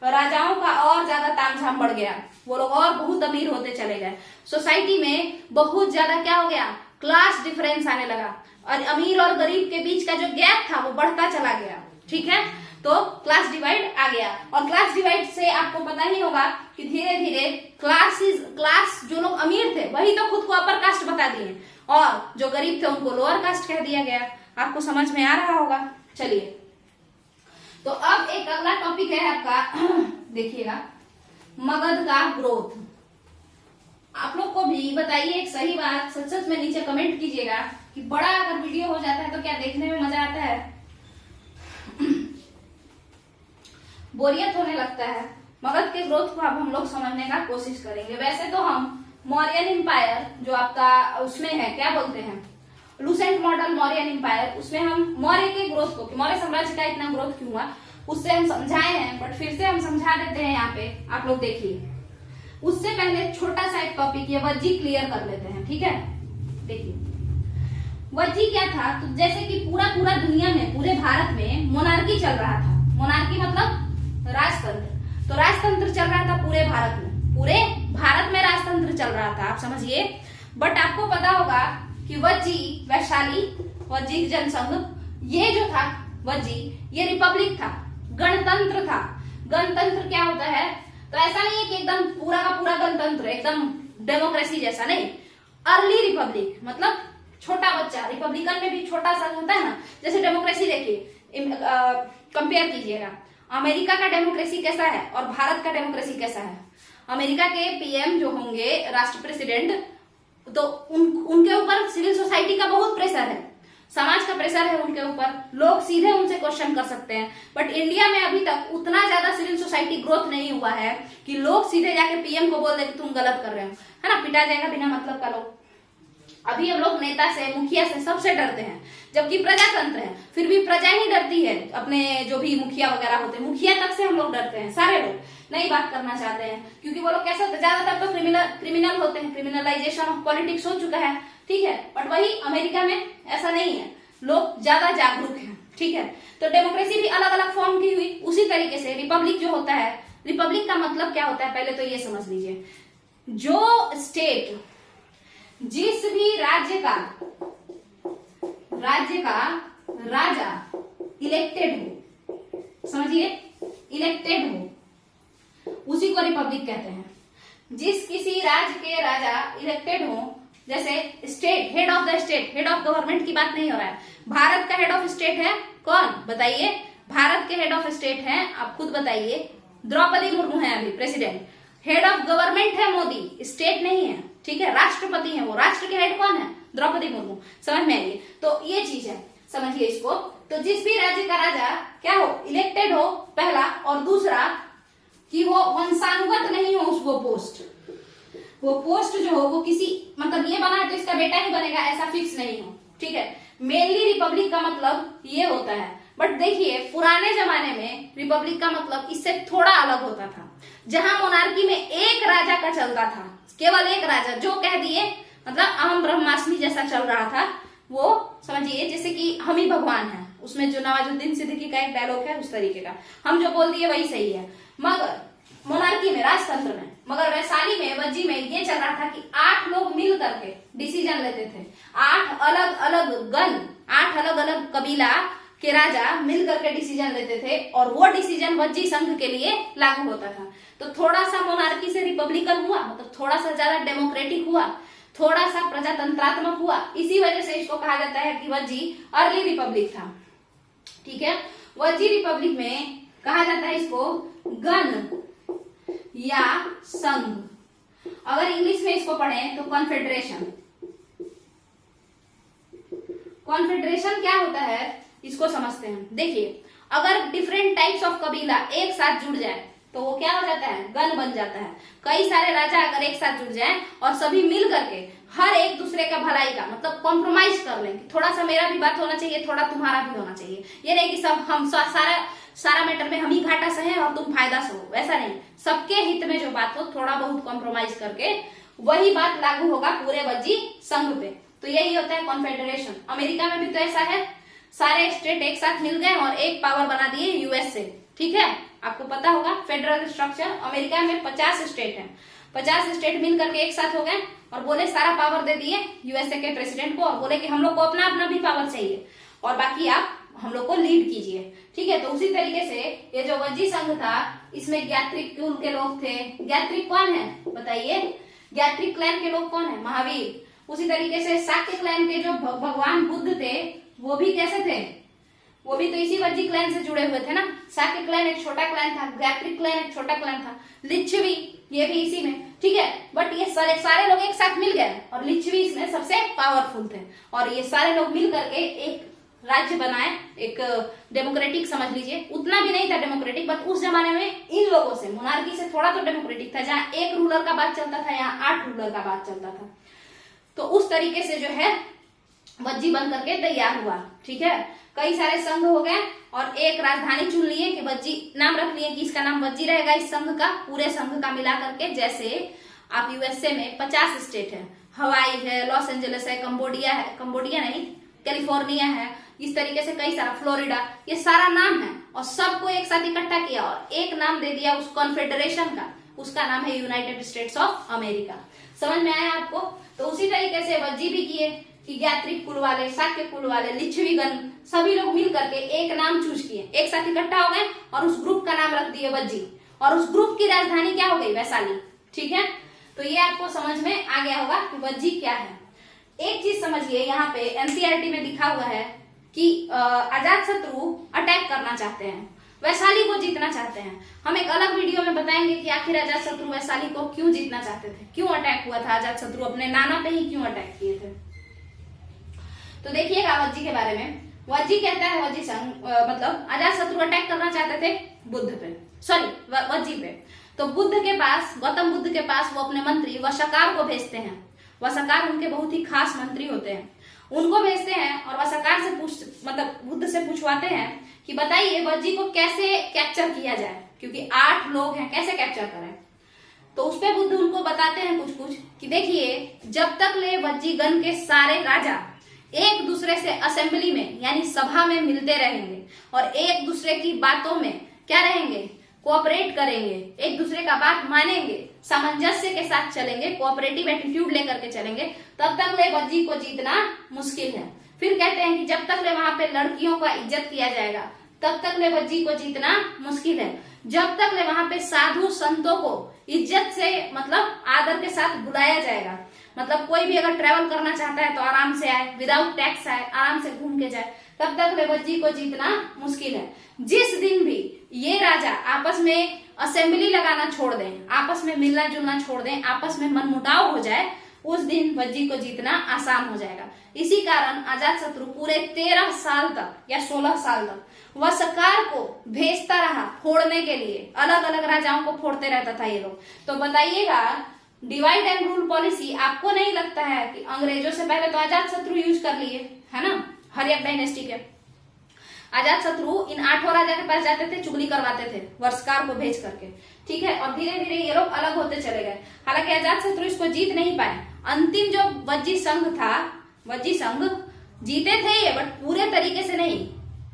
राजाओं का और ज्यादा तामझाम बढ़ गया, वो लोग और बहुत अमीर होते चले गए। सोसाइटी में बहुत ज्यादा क्या हो गया, क्लास डिफरेंस आने लगा, और अमीर और गरीब के बीच का जो गैप था वो बढ़ता चला गया। ठीक है, तो क्लास डिवाइड आ गया। और क्लास डिवाइड से आपको पता ही होगा कि धीरे धीरे क्लास जो लोग अमीर थे वही तो खुद को अपर कास्ट बता दिए, और जो गरीब थे उनको लोअर कास्ट कह दिया गया। आपको समझ में आ रहा होगा। चलिए, तो अब एक अगला टॉपिक है आपका, देखिएगा, मगध का ग्रोथ। आप लोग को भी बताइए एक सही बात, सच सच में नीचे कमेंट कीजिएगा कि बड़ा अगर वीडियो हो जाता है तो क्या देखने में मजा आता है, बोरियत होने लगता है। मगध के ग्रोथ को अब हम लोग समझने का कोशिश करेंगे। वैसे तो हम मौर्यन एम्पायर जो आपका उसमें है, क्या बोलते हैं, लूसेंट मॉडल मौर्यन एम्पायर, उसमें हम मौर्य के ग्रोथ को, मौर्य साम्राज्य का इतना ग्रोथ क्यों हुआ, उससे हम समझाए हैं, बट फिर से हम समझा देते हैं यहाँ पे, आप लोग देखिए। उससे पहले छोटा सा एक टॉपिक ये वज्जी क्लियर कर लेते हैं। ठीक है, देखिए वज्जी क्या था, तो जैसे कि पूरा दुनिया में, पूरे भारत में मोनार्की चल रहा था। मोनार्की मतलब राजतंत्र। तो राजतंत्र चल रहा था पूरे भारत में, पूरे भारत में राजतंत्र चल रहा था, आप समझिए। बट आपको पता होगा कि वज्जी, वैशाली वज्जी जनसंघ, ये जो था वज्जी, ये रिपब्लिक था, गणतंत्र था। गणतंत्र क्या होता है, तो ऐसा नहीं है कि एकदम पूरा का पूरा गणतंत्र, एकदम डेमोक्रेसी जैसा नहीं। अर्ली रिपब्लिक मतलब छोटा बच्चा, रिपब्लिकन में भी छोटा सा होता है ना, जैसे डेमोक्रेसी देखिए, कंपेयर कीजिएगा, अमेरिका का डेमोक्रेसी कैसा है और भारत का डेमोक्रेसी कैसा है। अमेरिका के पीएम जो होंगे, राष्ट्र प्रेसिडेंट, तो उनके ऊपर सिविल सोसाइटी का बहुत प्रेशर है, समाज का प्रेशर है उनके ऊपर, लोग सीधे उनसे क्वेश्चन कर सकते हैं। बट इंडिया में अभी तक उतना ज्यादा सिविल सोसाइटी ग्रोथ नहीं हुआ है कि लोग सीधे जाके पीएम को बोल दे कि तुम गलत कर रहे हो, है ना, पिटा जाएगा बिना मतलब का लोग। अभी हम लोग नेता से, मुखिया से, सबसे डरते हैं, जबकि प्रजातंत्र है, फिर भी प्रजा ही डरती है अपने जो भी मुखिया वगैरह होते हैं, मुखिया तक से हम लोग डरते हैं, सारे लोग नहीं बात करना चाहते हैं, क्योंकि वो लोग कैसे होते हैं, ज्यादातर तो क्रिमिनल होते हैं, क्रिमिनलाइजेशन ऑफ पॉलिटिक्स हो चुका है, ठीक है। बट वही अमेरिका में ऐसा नहीं है, लोग ज्यादा जागरूक हैं, ठीक है। तो डेमोक्रेसी भी अलग अलग फॉर्म की हुई, उसी तरीके से रिपब्लिक जो होता है, रिपब्लिक का मतलब क्या होता है पहले तो ये समझ लीजिए, जो स्टेट, जिस भी राज्य का राजा इलेक्टेड हो, समझिए, इलेक्टेड हो, उसी को रिपब्लिक कहते हैं। जिस किसी राज्य के राजा इलेक्टेड हो, जैसे state, head of the state, head of government की बात नहीं हो रहा है, भारत का हेड ऑफ स्टेट है कौन, बताइए, भारत के हेड ऑफ स्टेट है, आप खुद बताइए, द्रौपदी मुर्मू है अभी प्रेसिडेंट। हेड ऑफ गवर्नमेंट है मोदी, स्टेट नहीं है, ठीक है, राष्ट्रपति है वो, राष्ट्र के हेड कौन है, द्रौपदी मुर्मू, समझ में आइए। तो ये चीज है, समझिए इसको। तो जिस भी राज्य का राजा क्या हो, इलेक्टेड हो, पहला, और दूसरा कि वो वंशानुगत नहीं हो, वो पोस्ट जो हो वो किसी, मतलब ये बना है तो इसका बेटा ही बनेगा, ऐसा फिक्स नहीं हो, ठीक है। मेनली रिपब्लिक का मतलब ये होता है। बट देखिए पुराने जमाने में रिपब्लिक का मतलब इससे थोड़ा अलग होता था, जहां मोनार्की में एक राजा का चलता था, केवल एक राजा, जो कह दिए, मतलब अहम ब्रह्मास्मि जैसा चल रहा था वो, समझिए, जैसे कि हम ही भगवान हैं, उसमें जो नवाजुद्दीन सिद्दीकी का एक डायलॉग है उस तरीके का, हम जो बोल दिए वही सही है। मगर मोनार्की में, राजतंत्र में, मगर वैशाली में, वज्जी में ये चल रहा था कि 8 लोग मिल करके डिसीजन लेते थे, 8 अलग अलग गण, 8 अलग अलग कबीला के राजा मिल करके डिसीजन लेते थे, और वो डिसीजन वज्जी संघ के लिए लागू होता था। तो थोड़ा सा मोनार्की से रिपब्लिकन हुआ, मतलब थोड़ा सा ज्यादा डेमोक्रेटिक हुआ, थोड़ा सा प्रजातंत्रात्मक हुआ, इसी वजह से इसको कहा जाता है कि वज्जी अर्ली रिपब्लिक था, ठीक है। वज्जी रिपब्लिक में कहा जाता है इसको गण या संघ, अगर इंग्लिश में इसको पढ़ें तो कॉन्फेडरेशन। कॉन्फेडरेशन क्या होता है इसको समझते हैं। देखिए अगर डिफरेंट टाइप्स ऑफ कबीला एक साथ जुड़ जाए तो वो क्या हो जाता है, गण बन जाता है। कई सारे राजा अगर एक साथ जुड़ जाएं और सभी मिल करके हर एक दूसरे का भलाई का, मतलब कॉम्प्रोमाइज कर लें, थोड़ा सा मेरा भी बात होना चाहिए, थोड़ा तुम्हारा भी होना चाहिए, ये नहीं कि सब हम सारा मैटर में हम ही घाटा सहे और तुम फायदा सहो, वैसा नहीं, सबके हित में जो बात हो थोड़ा बहुत कॉम्प्रोमाइज करके वही बात लागू होगा पूरे वज्जी संघ पे। तो यही होता है कॉन्फेडरेशन। अमेरिका में भी तो ऐसा है, सारे स्टेट एक साथ मिल गए और एक पावर बना दिए यूएसए, ठीक है, आपको पता होगा फेडरल स्ट्रक्चर। अमेरिका में 50 स्टेट है, 50 स्टेट मिल करके एक साथ हो गए और बोले सारा पावर दे दिए यूएसए के प्रेसिडेंट को, और बोले कि हम लोग को अपना अपना भी पावर चाहिए और बाकी आप हम लोग को लीड कीजिए, ठीक है। तो उसी तरीके से ये जो वज्जी संघ था इसमें ज्ञात्रिक कुल के लोग थे। ज्ञात्रिक कौन है बताइए, ज्ञात्रिक क्लैन के लोग कौन है, महावीर। उसी तरीके से शाक्य क्लैन के जो भगवान बुद्ध थे वो भी कैसे थे, वो भी तो इसी वज्जी क्लैन से जुड़े हुए थे ना। शाक्य क्लैन एक छोटा क्लैन था, ज्ञात्रिक क्लैन एक छोटा क्लैन था, लिच्छवी ये भी इसी में, ठीक है। बट ये सारे लोग एक साथ मिल गए और लिच्छवी इसमें सबसे पावरफुल थे और ये सारे लोग मिल करके एक राज्य बनाए, एक डेमोक्रेटिक समझ लीजिए, उतना भी नहीं था डेमोक्रेटिक, बट उस जमाने में इन लोगों से, मोनार्की से थोड़ा तो डेमोक्रेटिक था, जहां एक रूलर का बात चलता था यहाँ 8 रूलर का बात चलता था। तो उस तरीके से जो है वज्जी बन करके तैयार हुआ, ठीक है। कई सारे संघ हो गए और एक राजधानी चुन लिए कि वज्जी, नाम रख लिए कि इसका नाम वज्जी रहेगा इस संघ का, पूरे संघ का मिला करके। जैसे आप यूएसए में 50 स्टेट है, हवाई है, लॉस एंजलिस है, कंबोडिया नहीं, कैलिफोर्निया है, इस तरीके से कई सारा, फ्लोरिडा, ये सारा नाम है और सबको एक साथ इकट्ठा किया और एक नाम दे दिया उस कॉन्फेडरेशन का, उसका नाम है यूनाइटेड स्टेट्स ऑफ अमेरिका। समझ में आया आपको। तो उसी तरीके से वज्जी भी किए कि ज्ञात्रिक कुल वाले, शाक्य कुल वाले, लिच्छवी गण, सभी लोग मिल करके एक नाम चूज किए, एक साथ इकट्ठा हो गए और उस ग्रुप का नाम रख दिए वज्जी, और उस ग्रुप की राजधानी क्या हो गई, वैशाली, ठीक है। तो ये आपको समझ में आ गया होगा कि वज्जी क्या है। एक चीज समझिए, यहाँ पे एनसीईआरटी में लिखा हुआ है कि अजात शत्रु अटैक करना चाहते हैं, वैशाली को जीतना चाहते हैं। हम एक अलग वीडियो में बताएंगे कि आखिर अजातशत्रु वैशाली को क्यों जीतना चाहते थे, क्यों अटैक हुआ था अजातशत्रु अपने नाना पे ही क्यों अटैक किए थे। तो देखिएगा वज्जी के बारे में, वज्जी कहता है वज्जी संघ मतलब अजातशत्रु अटैक करना चाहते थे बुद्ध पे, सॉरी वज्जी पे। तो बुद्ध के पास, गौतम बुद्ध के पास वो अपने मंत्री वशकार को भेजते हैं। वशकार उनके बहुत ही खास मंत्री होते हैं, उनको भेजते हैं और वशकार से मतलब बुद्ध से पूछवाते हैं कि बताइए वज्जी को कैसे कैप्चर किया जाए, क्योंकि 8 लोग हैं, कैसे कैप्चर करें। तो उस पे बुद्ध उनको बताते हैं कुछ कि देखिए जब तक ले वज्जीगण के सारे राजा एक दूसरे से असेंबली में यानी सभा में मिलते रहेंगे और एक दूसरे की बातों में क्या रहेंगे, कोऑपरेट करेंगे, एक दूसरे का बात मानेंगे, सामंजस्य के साथ चलेंगे, कोऑपरेटिव एटीट्यूड लेकर के चलेंगे, तब तक ले वज्जी को जीतना मुश्किल है। फिर कहते हैं कि जब तक ले वहां पे लड़कियों का इज्जत किया जाएगा तब तक ले वज्जी को जीतना मुश्किल है। जब तक ले वहां पे साधु संतों को इज्जत से मतलब आदर के साथ बुलाया जाएगा, मतलब कोई भी अगर ट्रेवल करना चाहता है तो आराम से आए, विदाउट टैक्स आए, आराम से घूम के जाए, तब तक ले वज्जी को जीतना मुश्किल है। जिस दिन भी ये राजा आपस में असेंबली लगाना छोड़ दें, आपस में मिलना जुलना छोड़ दें, आपस में मनमुटाव हो जाए, उस दिन वज्जी को जीतना आसान हो जाएगा। इसी कारण अजातशत्रु पूरे 13 साल तक या 16 साल तक वशकार को भेजता रहा फोड़ने के लिए, अलग अलग राजाओं को फोड़ते रहता था ये लोग। तो बताइएगा डिवाइड एंड रूल पॉलिसी आपको नहीं लगता है कि अंग्रेजों से पहले तो अजातशत्रु यूज कर लिए, है ना, हर्यक डायनेस्टी के। अजातशत्रु इन 8 राजा के पास जाते थे, चुगली करवाते थे वशकार को भेज करके, ठीक है, और धीरे धीरे ये लोग अलग होते चले गए। हालांकि अजातशत्रु इसको जीत नहीं पाए। अंतिम जो वज्जी संघ था, वज्जी संघ जीते थे ये, बट पूरे तरीके से नहीं,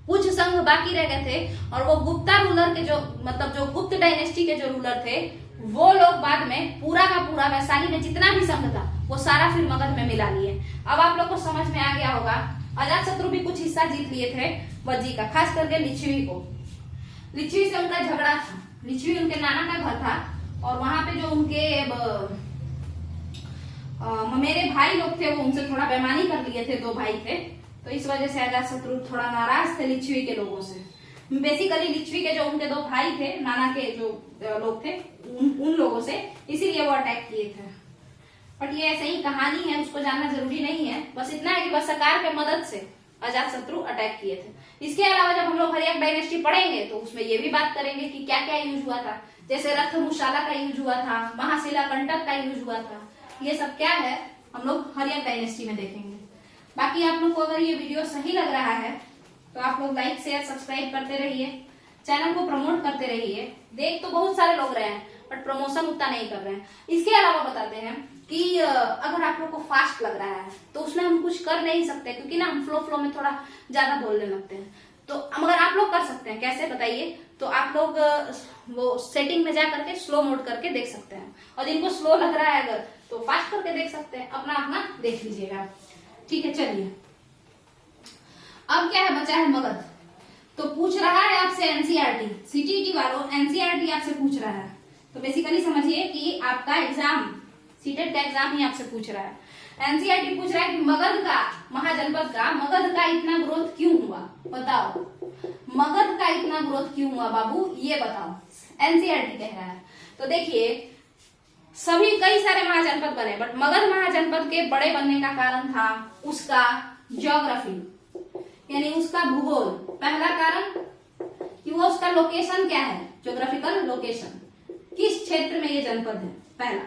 कुछ संघ बाकी रह गए थे। और वो गुप्ता रूलर के जो मतलब जो गुप्त डायनेस्टी के जो रूलर थे वो लोग बाद में पूरा का पूरा वैशाली में जितना भी संघ था वो सारा फिर मगध में मिला लिए। अब आप लोग को समझ में आ गया होगा, अजातशत्रु भी कुछ हिस्सा जीत लिए थे वज्जी का, खास करके लिच्छवी को। लिच्छवी से उनका झगड़ा था, लिच्छवी उनके नाना का घर था और वहां पे जो उनके मेरे भाई लोग थे वो उनसे थोड़ा बेईमानी कर लिए थे, 2 भाई थे, तो इस वजह से अजातशत्रु थोड़ा नाराज थे लिच्छवी के लोगों से। बेसिकली लिच्छवी के जो उनके 2 भाई थे, नाना के जो लोग थे, उन लोगों से, इसीलिए वो अटैक किए थे। बट ये ऐसे ही कहानी है, उसको जानना जरूरी नहीं है, बस इतना है कि वशकार के मदद से अजातशत्रु अटैक किए थे। इसके अलावा जब हम लोग हर्यक डायनेस्टी पढ़ेंगे तो उसमें ये भी बात करेंगे कि क्या क्या यूज हुआ था, जैसे रथमुशाला का यूज हुआ था, महाशिला कंटक का यूज हुआ था, ये सब क्या है हम लोग हर्यक डायनेस्टी में देखेंगे। बाकी आप लोग को अगर ये वीडियो सही लग रहा है तो आप लोग लाइक शेयर सब्सक्राइब करते रहिए, चैनल को प्रमोट करते रहिए। देख तो बहुत सारे लोग रहे हैं बट प्रमोशन उतना नहीं कर रहे हैं। इसके अलावा बताते हैं कि अगर आप लोग को फास्ट लग रहा है तो उसमें हम कुछ कर नहीं सकते, क्योंकि ना हम फ्लो में थोड़ा ज्यादा बोलने लगते हैं। तो मगर आप लोग कर सकते हैं, कैसे बताइए? तो आप लोग वो सेटिंग में जा करके स्लो मोड करके देख सकते हैं, और जिनको स्लो लग रहा है अगर तो फास्ट करके देख सकते हैं, अपना अपना देख लीजिएगा, ठीक है। चलिए अब क्या है, बचा है मगध। तो पूछ रहा है आपसे एनसीईआरटी, सीटीईटी वालों एनसीईआरटी आपसे पूछ रहा है। तो बेसिकली समझिए कि आपका एग्जाम, सीटेट का एग्जाम ही आपसे पूछ रहा है। एनसीईआरटी पूछ रहा है कि मगध का, महाजनपद का, मगध का इतना ग्रोथ क्यों हुआ, बताओ। मगध का इतना ग्रोथ क्यों हुआ बाबू, ये बताओ, एनसीईआरटी कह रहा है। तो देखिए सभी कई सारे महाजनपद बने, बट मगध महाजनपद के बड़े बनने का कारण था उसका ज्योग्राफी, यानी उसका भूगोल। पहला कारण कि वो उसका लोकेशन क्या है, ज्योग्राफिकल लोकेशन, किस क्षेत्र में ये जनपद है, पहला।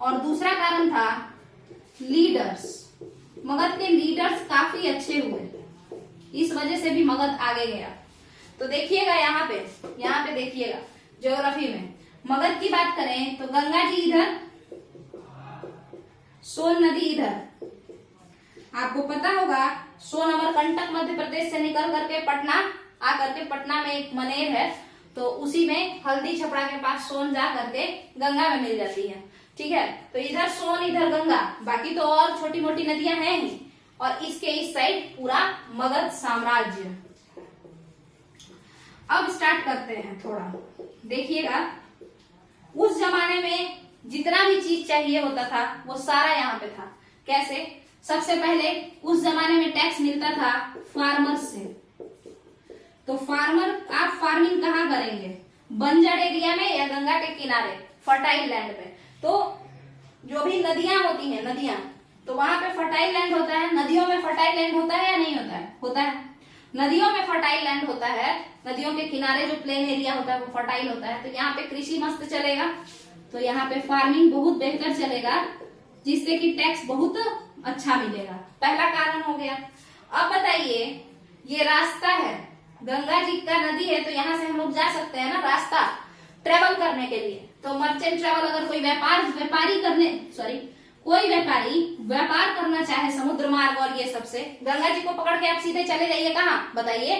और दूसरा कारण था लीडर्स, मगध के लीडर्स काफी अच्छे हुए, इस वजह से भी मगध आगे गया। तो देखिएगा यहाँ पे देखिएगा ज्योग्राफी में मगध की बात करें तो गंगा जी इधर, सोन नदी इधर, आपको पता होगा सोन अमरकंटक मध्य प्रदेश से निकल करके पटना आकर के, पटना में एक मनेर है, तो उसी में हल्दी छपड़ा के पास सोन जा करके गंगा में मिल जाती है, ठीक है। तो इधर सोन इधर गंगा, बाकी तो और छोटी मोटी नदियां हैं ही, और इसके इस साइड पूरा मगध साम्राज्य। अब स्टार्ट करते हैं थोड़ा, देखिएगा उस जमाने में जितना भी चीज चाहिए होता था वो सारा यहाँ पे था। कैसे? सबसे पहले उस जमाने में टैक्स मिलता था फार्मर्स से, तो आप फार्मिंग कहाँ करेंगे? बंजर एरिया में या गंगा के किनारे, फर्टाइल लैंड पे। तो जो भी नदियां होती हैं, नदियां, तो वहां पे फर्टाइल लैंड होता है। नदियों में फर्टाइल लैंड होता है या नहीं होता है? होता है। नदियों में फर्टाइल लैंड होता है, नदियों के किनारे जो प्लेन एरिया होता है वो फर्टाइल होता है। तो यहाँ पे कृषि मस्त चलेगा, तो यहाँ पे फार्मिंग बहुत बेहतर चलेगा, जिससे कि टैक्स बहुत अच्छा मिलेगा। पहला कारण हो गया। अब बताइए, ये रास्ता है, गंगा जी का नदी है, तो यहाँ से हम लोग जा सकते हैं ना रास्ता ट्रेवल करने के लिए। तो मर्चेंट ट्रेवल, अगर कोई कोई व्यापारी व्यापार करना चाहे समुद्र मार्ग और ये सबसे, गंगा जी को पकड़ के आप सीधे चले जाइए कहाँ? बताइए।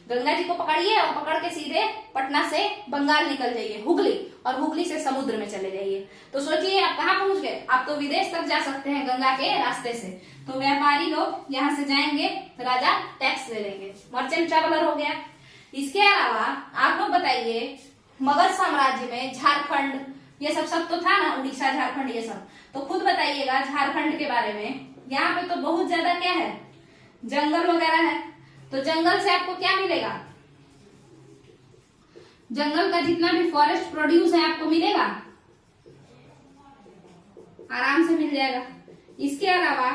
गंगा जी को पकड़िए और पकड़ के सीधे पटना से बंगाल निकल जाइए, हुगली, और हुगली से समुद्र में चले जाइए। तो सोचिए आप कहाँ पहुंच गए? आप तो विदेश तक जा सकते हैं गंगा के रास्ते से। तो व्यापारी लोग यहाँ से जाएंगे, राजा टैक्स ले लेंगे, मर्चेंट ट्रेवलर हो गया। इसके अलावा आप लोग बताइए, मगध साम्राज्य में झारखंड ये सब तो था ना, उड़ीसा, झारखंड ये सब, तो खुद बताइएगा झारखंड के बारे में। यहाँ पे तो बहुत ज्यादा क्या है, जंगल वगैरह है। तो जंगल से आपको क्या मिलेगा? जंगल का जितना भी फॉरेस्ट प्रोड्यूस है आपको मिलेगा, आराम से मिल जाएगा। इसके अलावा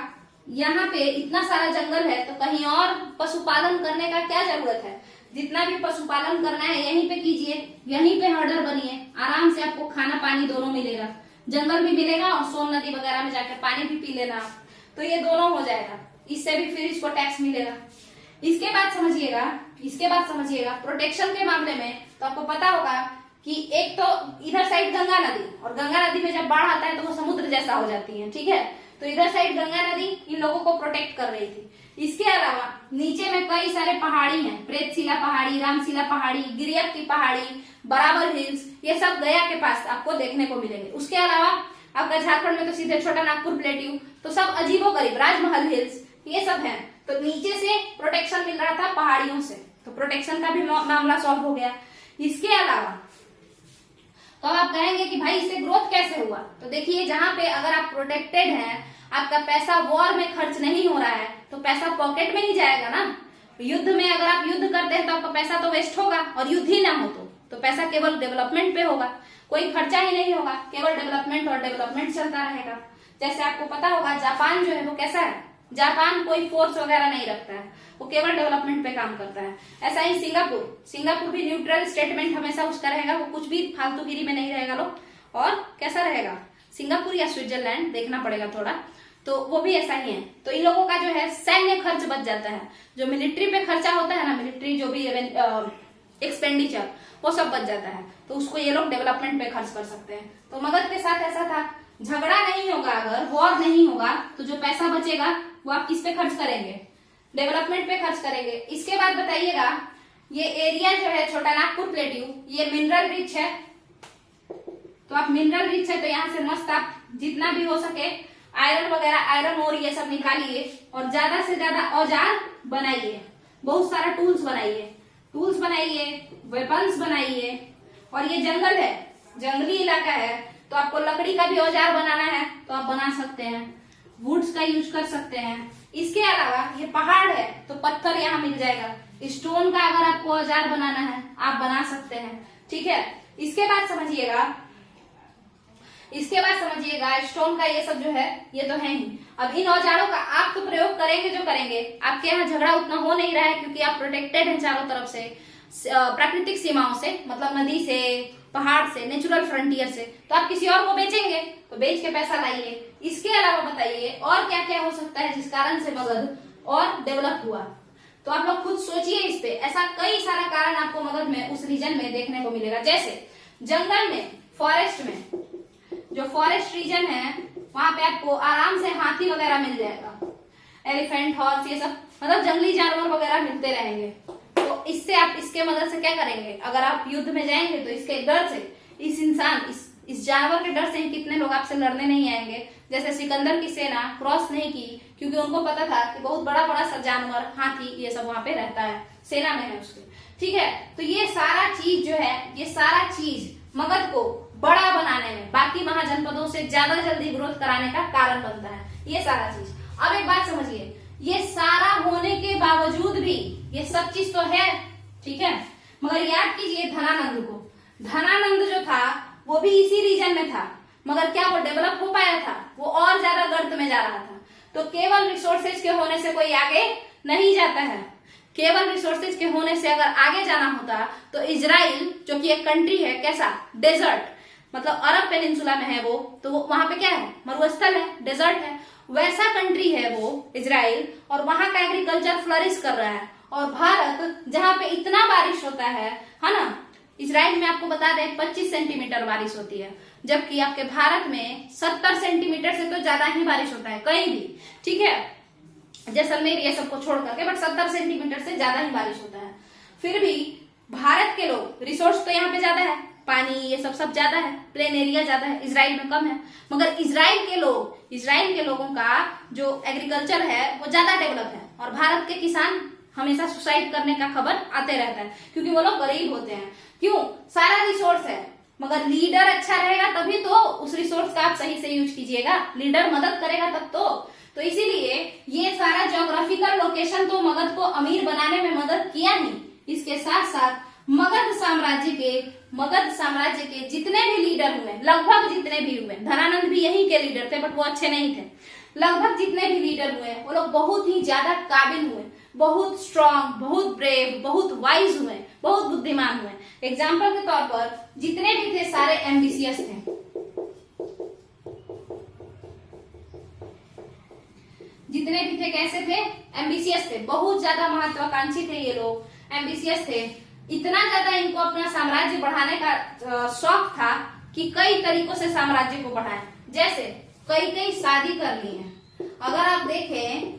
यहाँ पे इतना सारा जंगल है, तो कहीं और पशुपालन करने का क्या जरूरत है? जितना भी पशुपालन करना है यहीं पे कीजिए, यहीं पे हर्डर बनिए, आराम से आपको खाना पानी दोनों मिलेगा, जंगल भी मिलेगा और सोन नदी वगैरह में जाकर पानी भी पी लेना। तो ये दोनों हो जाएगा, इससे भी फिर इसको टैक्स मिलेगा। इसके बाद समझिएगा प्रोटेक्शन के मामले में, तो आपको पता होगा कि एक तो इधर साइड गंगा नदी, और गंगा नदी में जब बाढ़ आता है तो वो समुद्र जैसा हो जाती है, ठीक है। तो इधर साइड गंगा नदी इन लोगों को प्रोटेक्ट कर रही थी। इसके अलावा नीचे में कई सारे पहाड़ी हैं, प्रेतशिला पहाड़ी, रामशिला पहाड़ी, गिरियक की पहाड़ी, बराबर हिल्स, ये सब गया के पास आपको देखने को मिलेंगे। उसके अलावा आपका झारखंड में तो सीधे छोटा नागपुर प्लेट्यू, तो सब अजीबोगरीब, राजमहल हिल्स, ये सब है। तो नीचे से प्रोटेक्शन मिल रहा था पहाड़ियों से, तो प्रोटेक्शन का भी मामला सॉल्व हो गया। इसके अलावा तो आप कहेंगे कि भाई इससे ग्रोथ कैसे हुआ? तो देखिए, जहां पे अगर आप प्रोटेक्टेड हैं, आपका पैसा वॉर में खर्च नहीं हो रहा है, तो पैसा पॉकेट में ही जाएगा ना। युद्ध में अगर आप युद्ध करते हैं तो आपका पैसा तो वेस्ट होगा, और युद्ध ही ना हो तो पैसा केवल डेवलपमेंट पे होगा, कोई खर्चा ही नहीं होगा, केवल डेवलपमेंट और डेवलपमेंट चलता रहेगा। जैसे आपको पता होगा जापान जो है वो कैसा है, जापान कोई फोर्स वगैरह नहीं रखता है, वो केवल डेवलपमेंट पे काम करता है। ऐसा ही सिंगापुर भी न्यूट्रल स्टेटमेंट हमेशा उसका रहेगा, वो कुछ भी फालतूगिरी में नहीं रहेगा लोग। और कैसा रहेगा, सिंगापुर या स्विट्जरलैंड देखना पड़ेगा थोड़ा, तो वो भी ऐसा ही है। तो इन लोगों का जो है सैन्य खर्च बच जाता है, जो मिलिट्री पे खर्चा होता है ना, मिलिट्री जो भी एक्सपेंडिचर, वो सब बच जाता है, तो उसको ये लोग डेवलपमेंट पे खर्च कर सकते हैं। तो मगध के साथ ऐसा था, झगड़ा नहीं होगा, अगर वॉर नहीं होगा तो जो पैसा बचेगा वो आप किस पे खर्च करेंगे? डेवलपमेंट पे खर्च करेंगे। इसके बाद बताइएगा, ये एरिया जो है छोटा नागपुर प्लेट्यू, ये मिनरल रिच है, तो आप मिनरल रिच है तो यहाँ से मस्त आप जितना भी हो सके आयरन वगैरह, आयरन और ये सब निकालिए, और ज्यादा से ज्यादा औजार बनाइए, बहुत सारा टूल्स बनाइए, वेपन्स बनाइए। और ये जंगल है, जंगली इलाका है, तो आपको लकड़ी का भी औजार बनाना है तो आप बना सकते हैं, वुड्स का यूज कर सकते हैं। इसके अलावा ये पहाड़ है तो पत्थर यहाँ मिल जाएगा, स्टोन का अगर आपको औजार बनाना है आप बना सकते हैं, ठीक है। इसके बाद समझिएगा स्टोन का ये सब जो है ये तो है ही। अब इन औजारों का आप तो प्रयोग करेंगे जो करेंगे, आपके यहाँ झगड़ा उतना हो नहीं रहा है क्योंकि आप प्रोटेक्टेड हैं चारों तरफ से, प्राकृतिक सीमाओं से, मतलब नदी से, पहाड़ से, नेचुरल फ्रंटियर से, तो आप किसी और को बेचेंगे तो बेच के पैसा लाइए। इसके अलावा बताइए और क्या क्या हो सकता है जिस कारण से मगध और डेवलप हुआ, तो आप लोग खुद सोचिए इस पे। ऐसा कई सारा कारण आपको मगध में उस रीजन में देखने को मिलेगा। जैसे जंगल में, फॉरेस्ट में, जो फॉरेस्ट रीजन है वहां पे आपको आराम से हाथी वगैरह मिल जाएगा, एलिफेंट, हॉर्स, ये सब मतलब जंगली जानवर वगैरह मिलते रहेंगे। तो इससे आप इसके मदद से क्या करेंगे, अगर आप युद्ध में जाएंगे तो इसके डर से इस जानवर के डर से ही कितने लोग आपसे लड़ने नहीं आएंगे। जैसे सिकंदर की सेना क्रॉस नहीं की क्योंकि उनको पता था कि बहुत बड़ा बड़ा सा जानवर, हाथी, ये सब वहां पे रहता है, सेना में है उसके, ठीक है। तो ये सारा चीज जो है, ये सारा चीज मगध को बड़ा बनाने में, बाकी महाजनपदों से ज्यादा जल्दी ग्रोथ कराने का कारण बनता है, ये सारा चीज। अब एक बात समझिए, ये सारा होने के बावजूद भी ये सब चीज तो है, ठीक है। मगर याद कीजिए धनानंद को, धनानंद जो था वो भी इसी रीजन में था, मगर क्या वो डेवलप हो पाया था? वो और ज्यादा गर्त में जा रहा था। तो केवल रिसोर्सेज के होने से कोई आगे नहीं जाता है। केवल रिसोर्सेज के होने से अगर आगे जाना होता तो इजराइल जो कि एक कंट्री है, कैसा? डेजर्ट, मतलब अरब पेनिनसुला में है वो, तो वो वहां पे क्या है? मरुस्थल है, डेजर्ट है, वैसा कंट्री है वो इजराइल, और वहां का एग्रीकल्चर फ्लरिश कर रहा है। और भारत जहां पे इतना बारिश होता है ना, इजराइल में आपको बता दें 25 सेंटीमीटर बारिश होती है, जबकि आपके भारत में 70 सेंटीमीटर से तो ज्यादा ही बारिश होता है कहीं भी, ठीक है, जैसलमेर ये सबको छोड़ करके, बट 70 सेंटीमीटर से ज्यादा ही बारिश होता है। फिर भी भारत के लोग, रिसोर्स तो यहाँ पे ज्यादा है, पानी ये सब ज्यादा है, प्लेन एरिया ज्यादा है, इजराइल में कम है, मगर इजराइल के लोगों का जो एग्रीकल्चर है वो ज्यादा डेवलप है। और भारत के किसान हमेशा सुसाइड करने का खबर आते रहता है, क्योंकि वो लोग गरीब होते हैं। क्यों? सारा रिसोर्स है, मगर लीडर अच्छा रहेगा तभी तो उस रिसोर्स का आप सही से यूज कीजिएगा, लीडर मदद करेगा तब तो इसीलिए ये सारा ज्योग्राफिकल लोकेशन तो मगध को अमीर बनाने में मदद किया ही, इसके साथ साथ मगध साम्राज्य के जितने भी लीडर हुए, लगभग जितने भी हुए, धनानंद भी यहीं के लीडर थे बट वो अच्छे नहीं थे, लगभग जितने भी लीडर हुए वो लोग बहुत ही ज्यादा काबिल हुए, बहुत स्ट्रांग, बहुत ब्रेव, बहुत वाइज हुए, बहुत बुद्धिमान हुए। एग्जाम्पल के तौर पर जितने भी थे सारे एम्बिशियस थे, जितने भी थे कैसे थे? एम्बिशियस थे, बहुत ज्यादा महत्वाकांक्षी थे ये लोग, एम्बिशियस थे। इतना ज्यादा इनको अपना साम्राज्य बढ़ाने का शौक था कि कई तरीकों से साम्राज्य को बढ़ाए, जैसे कई शादी कर ली है। अगर आप देखें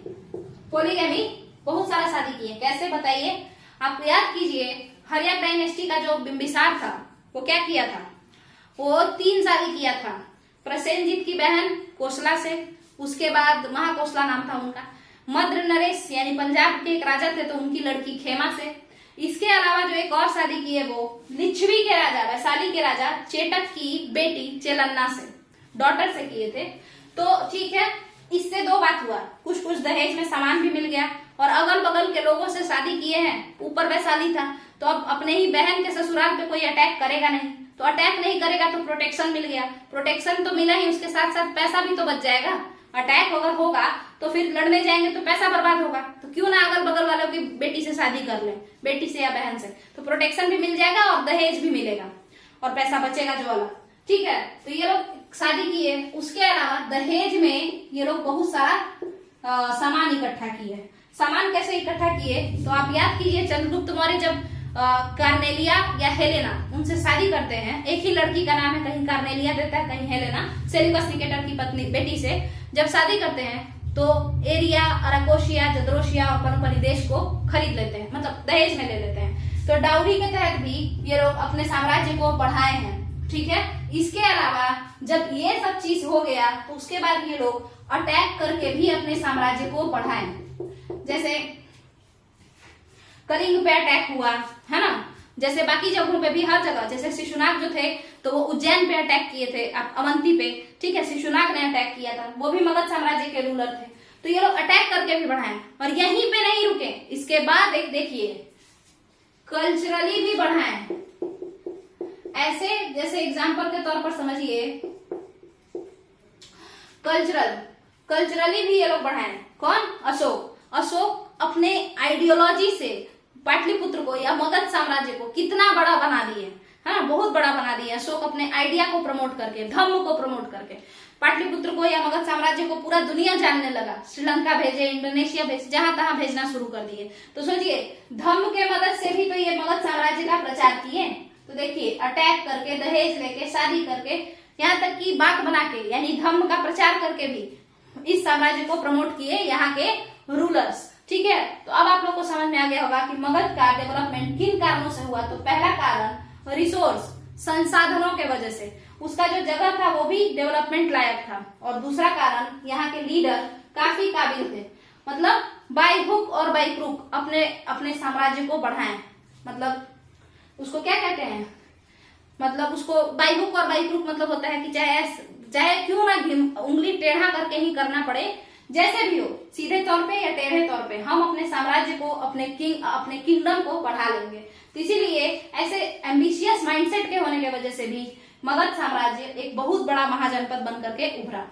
पोलीगैमी, बहुत सारा शादी किए, कैसे बताइए? आप याद कीजिए हर्यक डायनेस्टी का जो बिंबिसार था वो क्या किया था? वो 3 शादी किया था, प्रसेनजीत की बहन कोसला से, उसके बाद महाकोसला नाम था उनका, मद्र नरेश यानी पंजाब के एक राजा थे तो उनकी लड़की खेमा से, इसके अलावा जो एक और शादी की है वो लिच्छवी के राजा, वैशाली के राजा चेटक की बेटी चेलन्ना से, डॉटर से किए थे। तो ठीक है, इससे 2 बात हुआ, कुछ दहेज में सामान भी मिल गया, और अगल बगल के लोगों से शादी किए हैं, ऊपर वैशाली था तो अब अपने ही बहन के ससुराल पे कोई अटैक करेगा नहीं, तो अटैक नहीं करेगा तो प्रोटेक्शन मिल गया, प्रोटेक्शन तो मिला ही, उसके साथ साथ पैसा भी तो बच जाएगा। अटैक अगर होगा तो फिर लड़ने जाएंगे तो पैसा बर्बाद होगा, तो क्यों ना अगल बगल वालों की बेटी से शादी कर ले, बेटी से या बहन से, तो प्रोटेक्शन भी मिल जाएगा और दहेज भी मिलेगा और पैसा बचेगा जो वाला, ठीक है। तो ये लोग शादी किए, उसके अलावा दहेज में ये लोग बहुत सारा सामान इकट्ठा किए। सामान कैसे इकट्ठा किए? तो आप याद कीजिए चंद्रगुप्त मौर्य जब कार्नेलिया या हेलेना उनसे शादी करते हैं, एक ही लड़की का नाम है, कहीं कार्नेलिया देता है कहीं हेलेना, सेल्यूकस निकेटर की पत्नी बेटी से जब शादी करते हैं तो एरिया, अराकोशिया, जद्रोशिया और पनोपनी देश को खरीद लेते हैं, मतलब दहेज में ले लेते हैं। तो डाउरी के तहत भी ये लोग अपने साम्राज्य को बढ़ाए हैं, ठीक है। इसके अलावा जब ये सब चीज हो गया तो उसके बाद ये लोग अटैक करके भी अपने साम्राज्य को बढ़ाए, जैसे कलिंग पे अटैक हुआ है ना, जैसे बाकी जगहों पे भी, हर जगह, जैसे शिशुनाग जो थे तो वो उज्जैन पे अटैक किए थे, अवंती पे, ठीक है, शिशुनाग ने अटैक किया था, वो भी मगध साम्राज्य के रूलर थे। तो ये लोग अटैक करके भी बढ़ाए, और यहीं पे नहीं रुके, इसके बाद एक देखिए कल्चरली भी बढ़ाए, ऐसे जैसे एग्जाम्पल के तौर पर समझिए, कल्चरली भी ये लोग बढ़ाए। कौन? अशोक अपने आइडियोलॉजी से पाटलिपुत्र को या मगध साम्राज्य को कितना बड़ा बना दिए, है ना, बहुत बड़ा बना दिए अशोक अपने आइडिया को प्रमोट करके, धम्म को प्रमोट करके। पाटलिपुत्र को या मगध साम्राज्य को पूरा दुनिया जानने लगा, श्रीलंका भेजे, इंडोनेशिया भेजे, जहां तहां भेजना शुरू कर दिए। तो सोचिए धम्म के मदद से भी तो ये मगध साम्राज्य का प्रचार किए। तो देखिए अटैक करके, दहेज लेके, शादी करके, यहाँ तक की बात बना के, यानी धम्म का प्रचार करके भी इस साम्राज्य को प्रमोट किए यहाँ के रूलर्स, ठीक है। तो अब आप लोग को समझ में आ गया होगा कि मगध का डेवलपमेंट किन कारणों से हुआ। तो पहला कारण रिसोर्स, संसाधनों के वजह से, उसका जो जगह था वो भी डेवलपमेंट लायक था, और दूसरा कारण यहाँ के लीडर काफी काबिल थे, मतलब बाय हुक और बाय क्रूक अपने साम्राज्य को बढ़ाएं। मतलब उसको क्या कहते हैं, मतलब उसको बाय हुक और बाय क्रूक मतलब होता है कि चाहे क्यों ना उंगली टेढ़ा करके ही करना पड़े, जैसे भी हो, सीधे तौर पे या टेढ़े तौर पे, हम अपने साम्राज्य को, अपने किंगडम को बढ़ा लेंगे। तो इसीलिए ऐसे एम्बिशियस माइंडसेट के होने की वजह से भी मगध साम्राज्य एक बहुत बड़ा महाजनपद बन करके उभरा।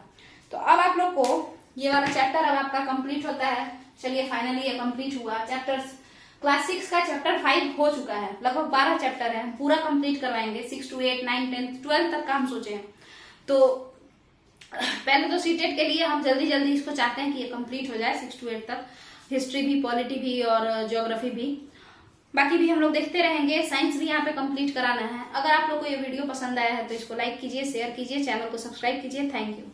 तो अब आप लोग को ये वाला चैप्टर अब आपका कंप्लीट होता है। चलिए फाइनली ये कंप्लीट हुआ। चैप्टर्स क्लास 6 का चैप्टर 5 हो चुका है, लगभग 12 चैप्टर है, पूरा कंप्लीट करवाएंगे। 6 to 8, 9, 10, 12 तक का हम सोचे हैं। तो पहले तो सीटेट के लिए हम जल्दी जल्दी इसको चाहते हैं कि ये कंप्लीट हो जाए 6 to 8 तक, हिस्ट्री भी, पॉलिटी भी और ज्योग्राफी भी। बाकी भी हम लोग देखते रहेंगे। साइंस भी यहाँ पे कंप्लीट कराना है। अगर आप लोग को ये वीडियो पसंद आया है तो इसको लाइक कीजिए, शेयर कीजिए, चैनल को सब्सक्राइब कीजिए। Thank you.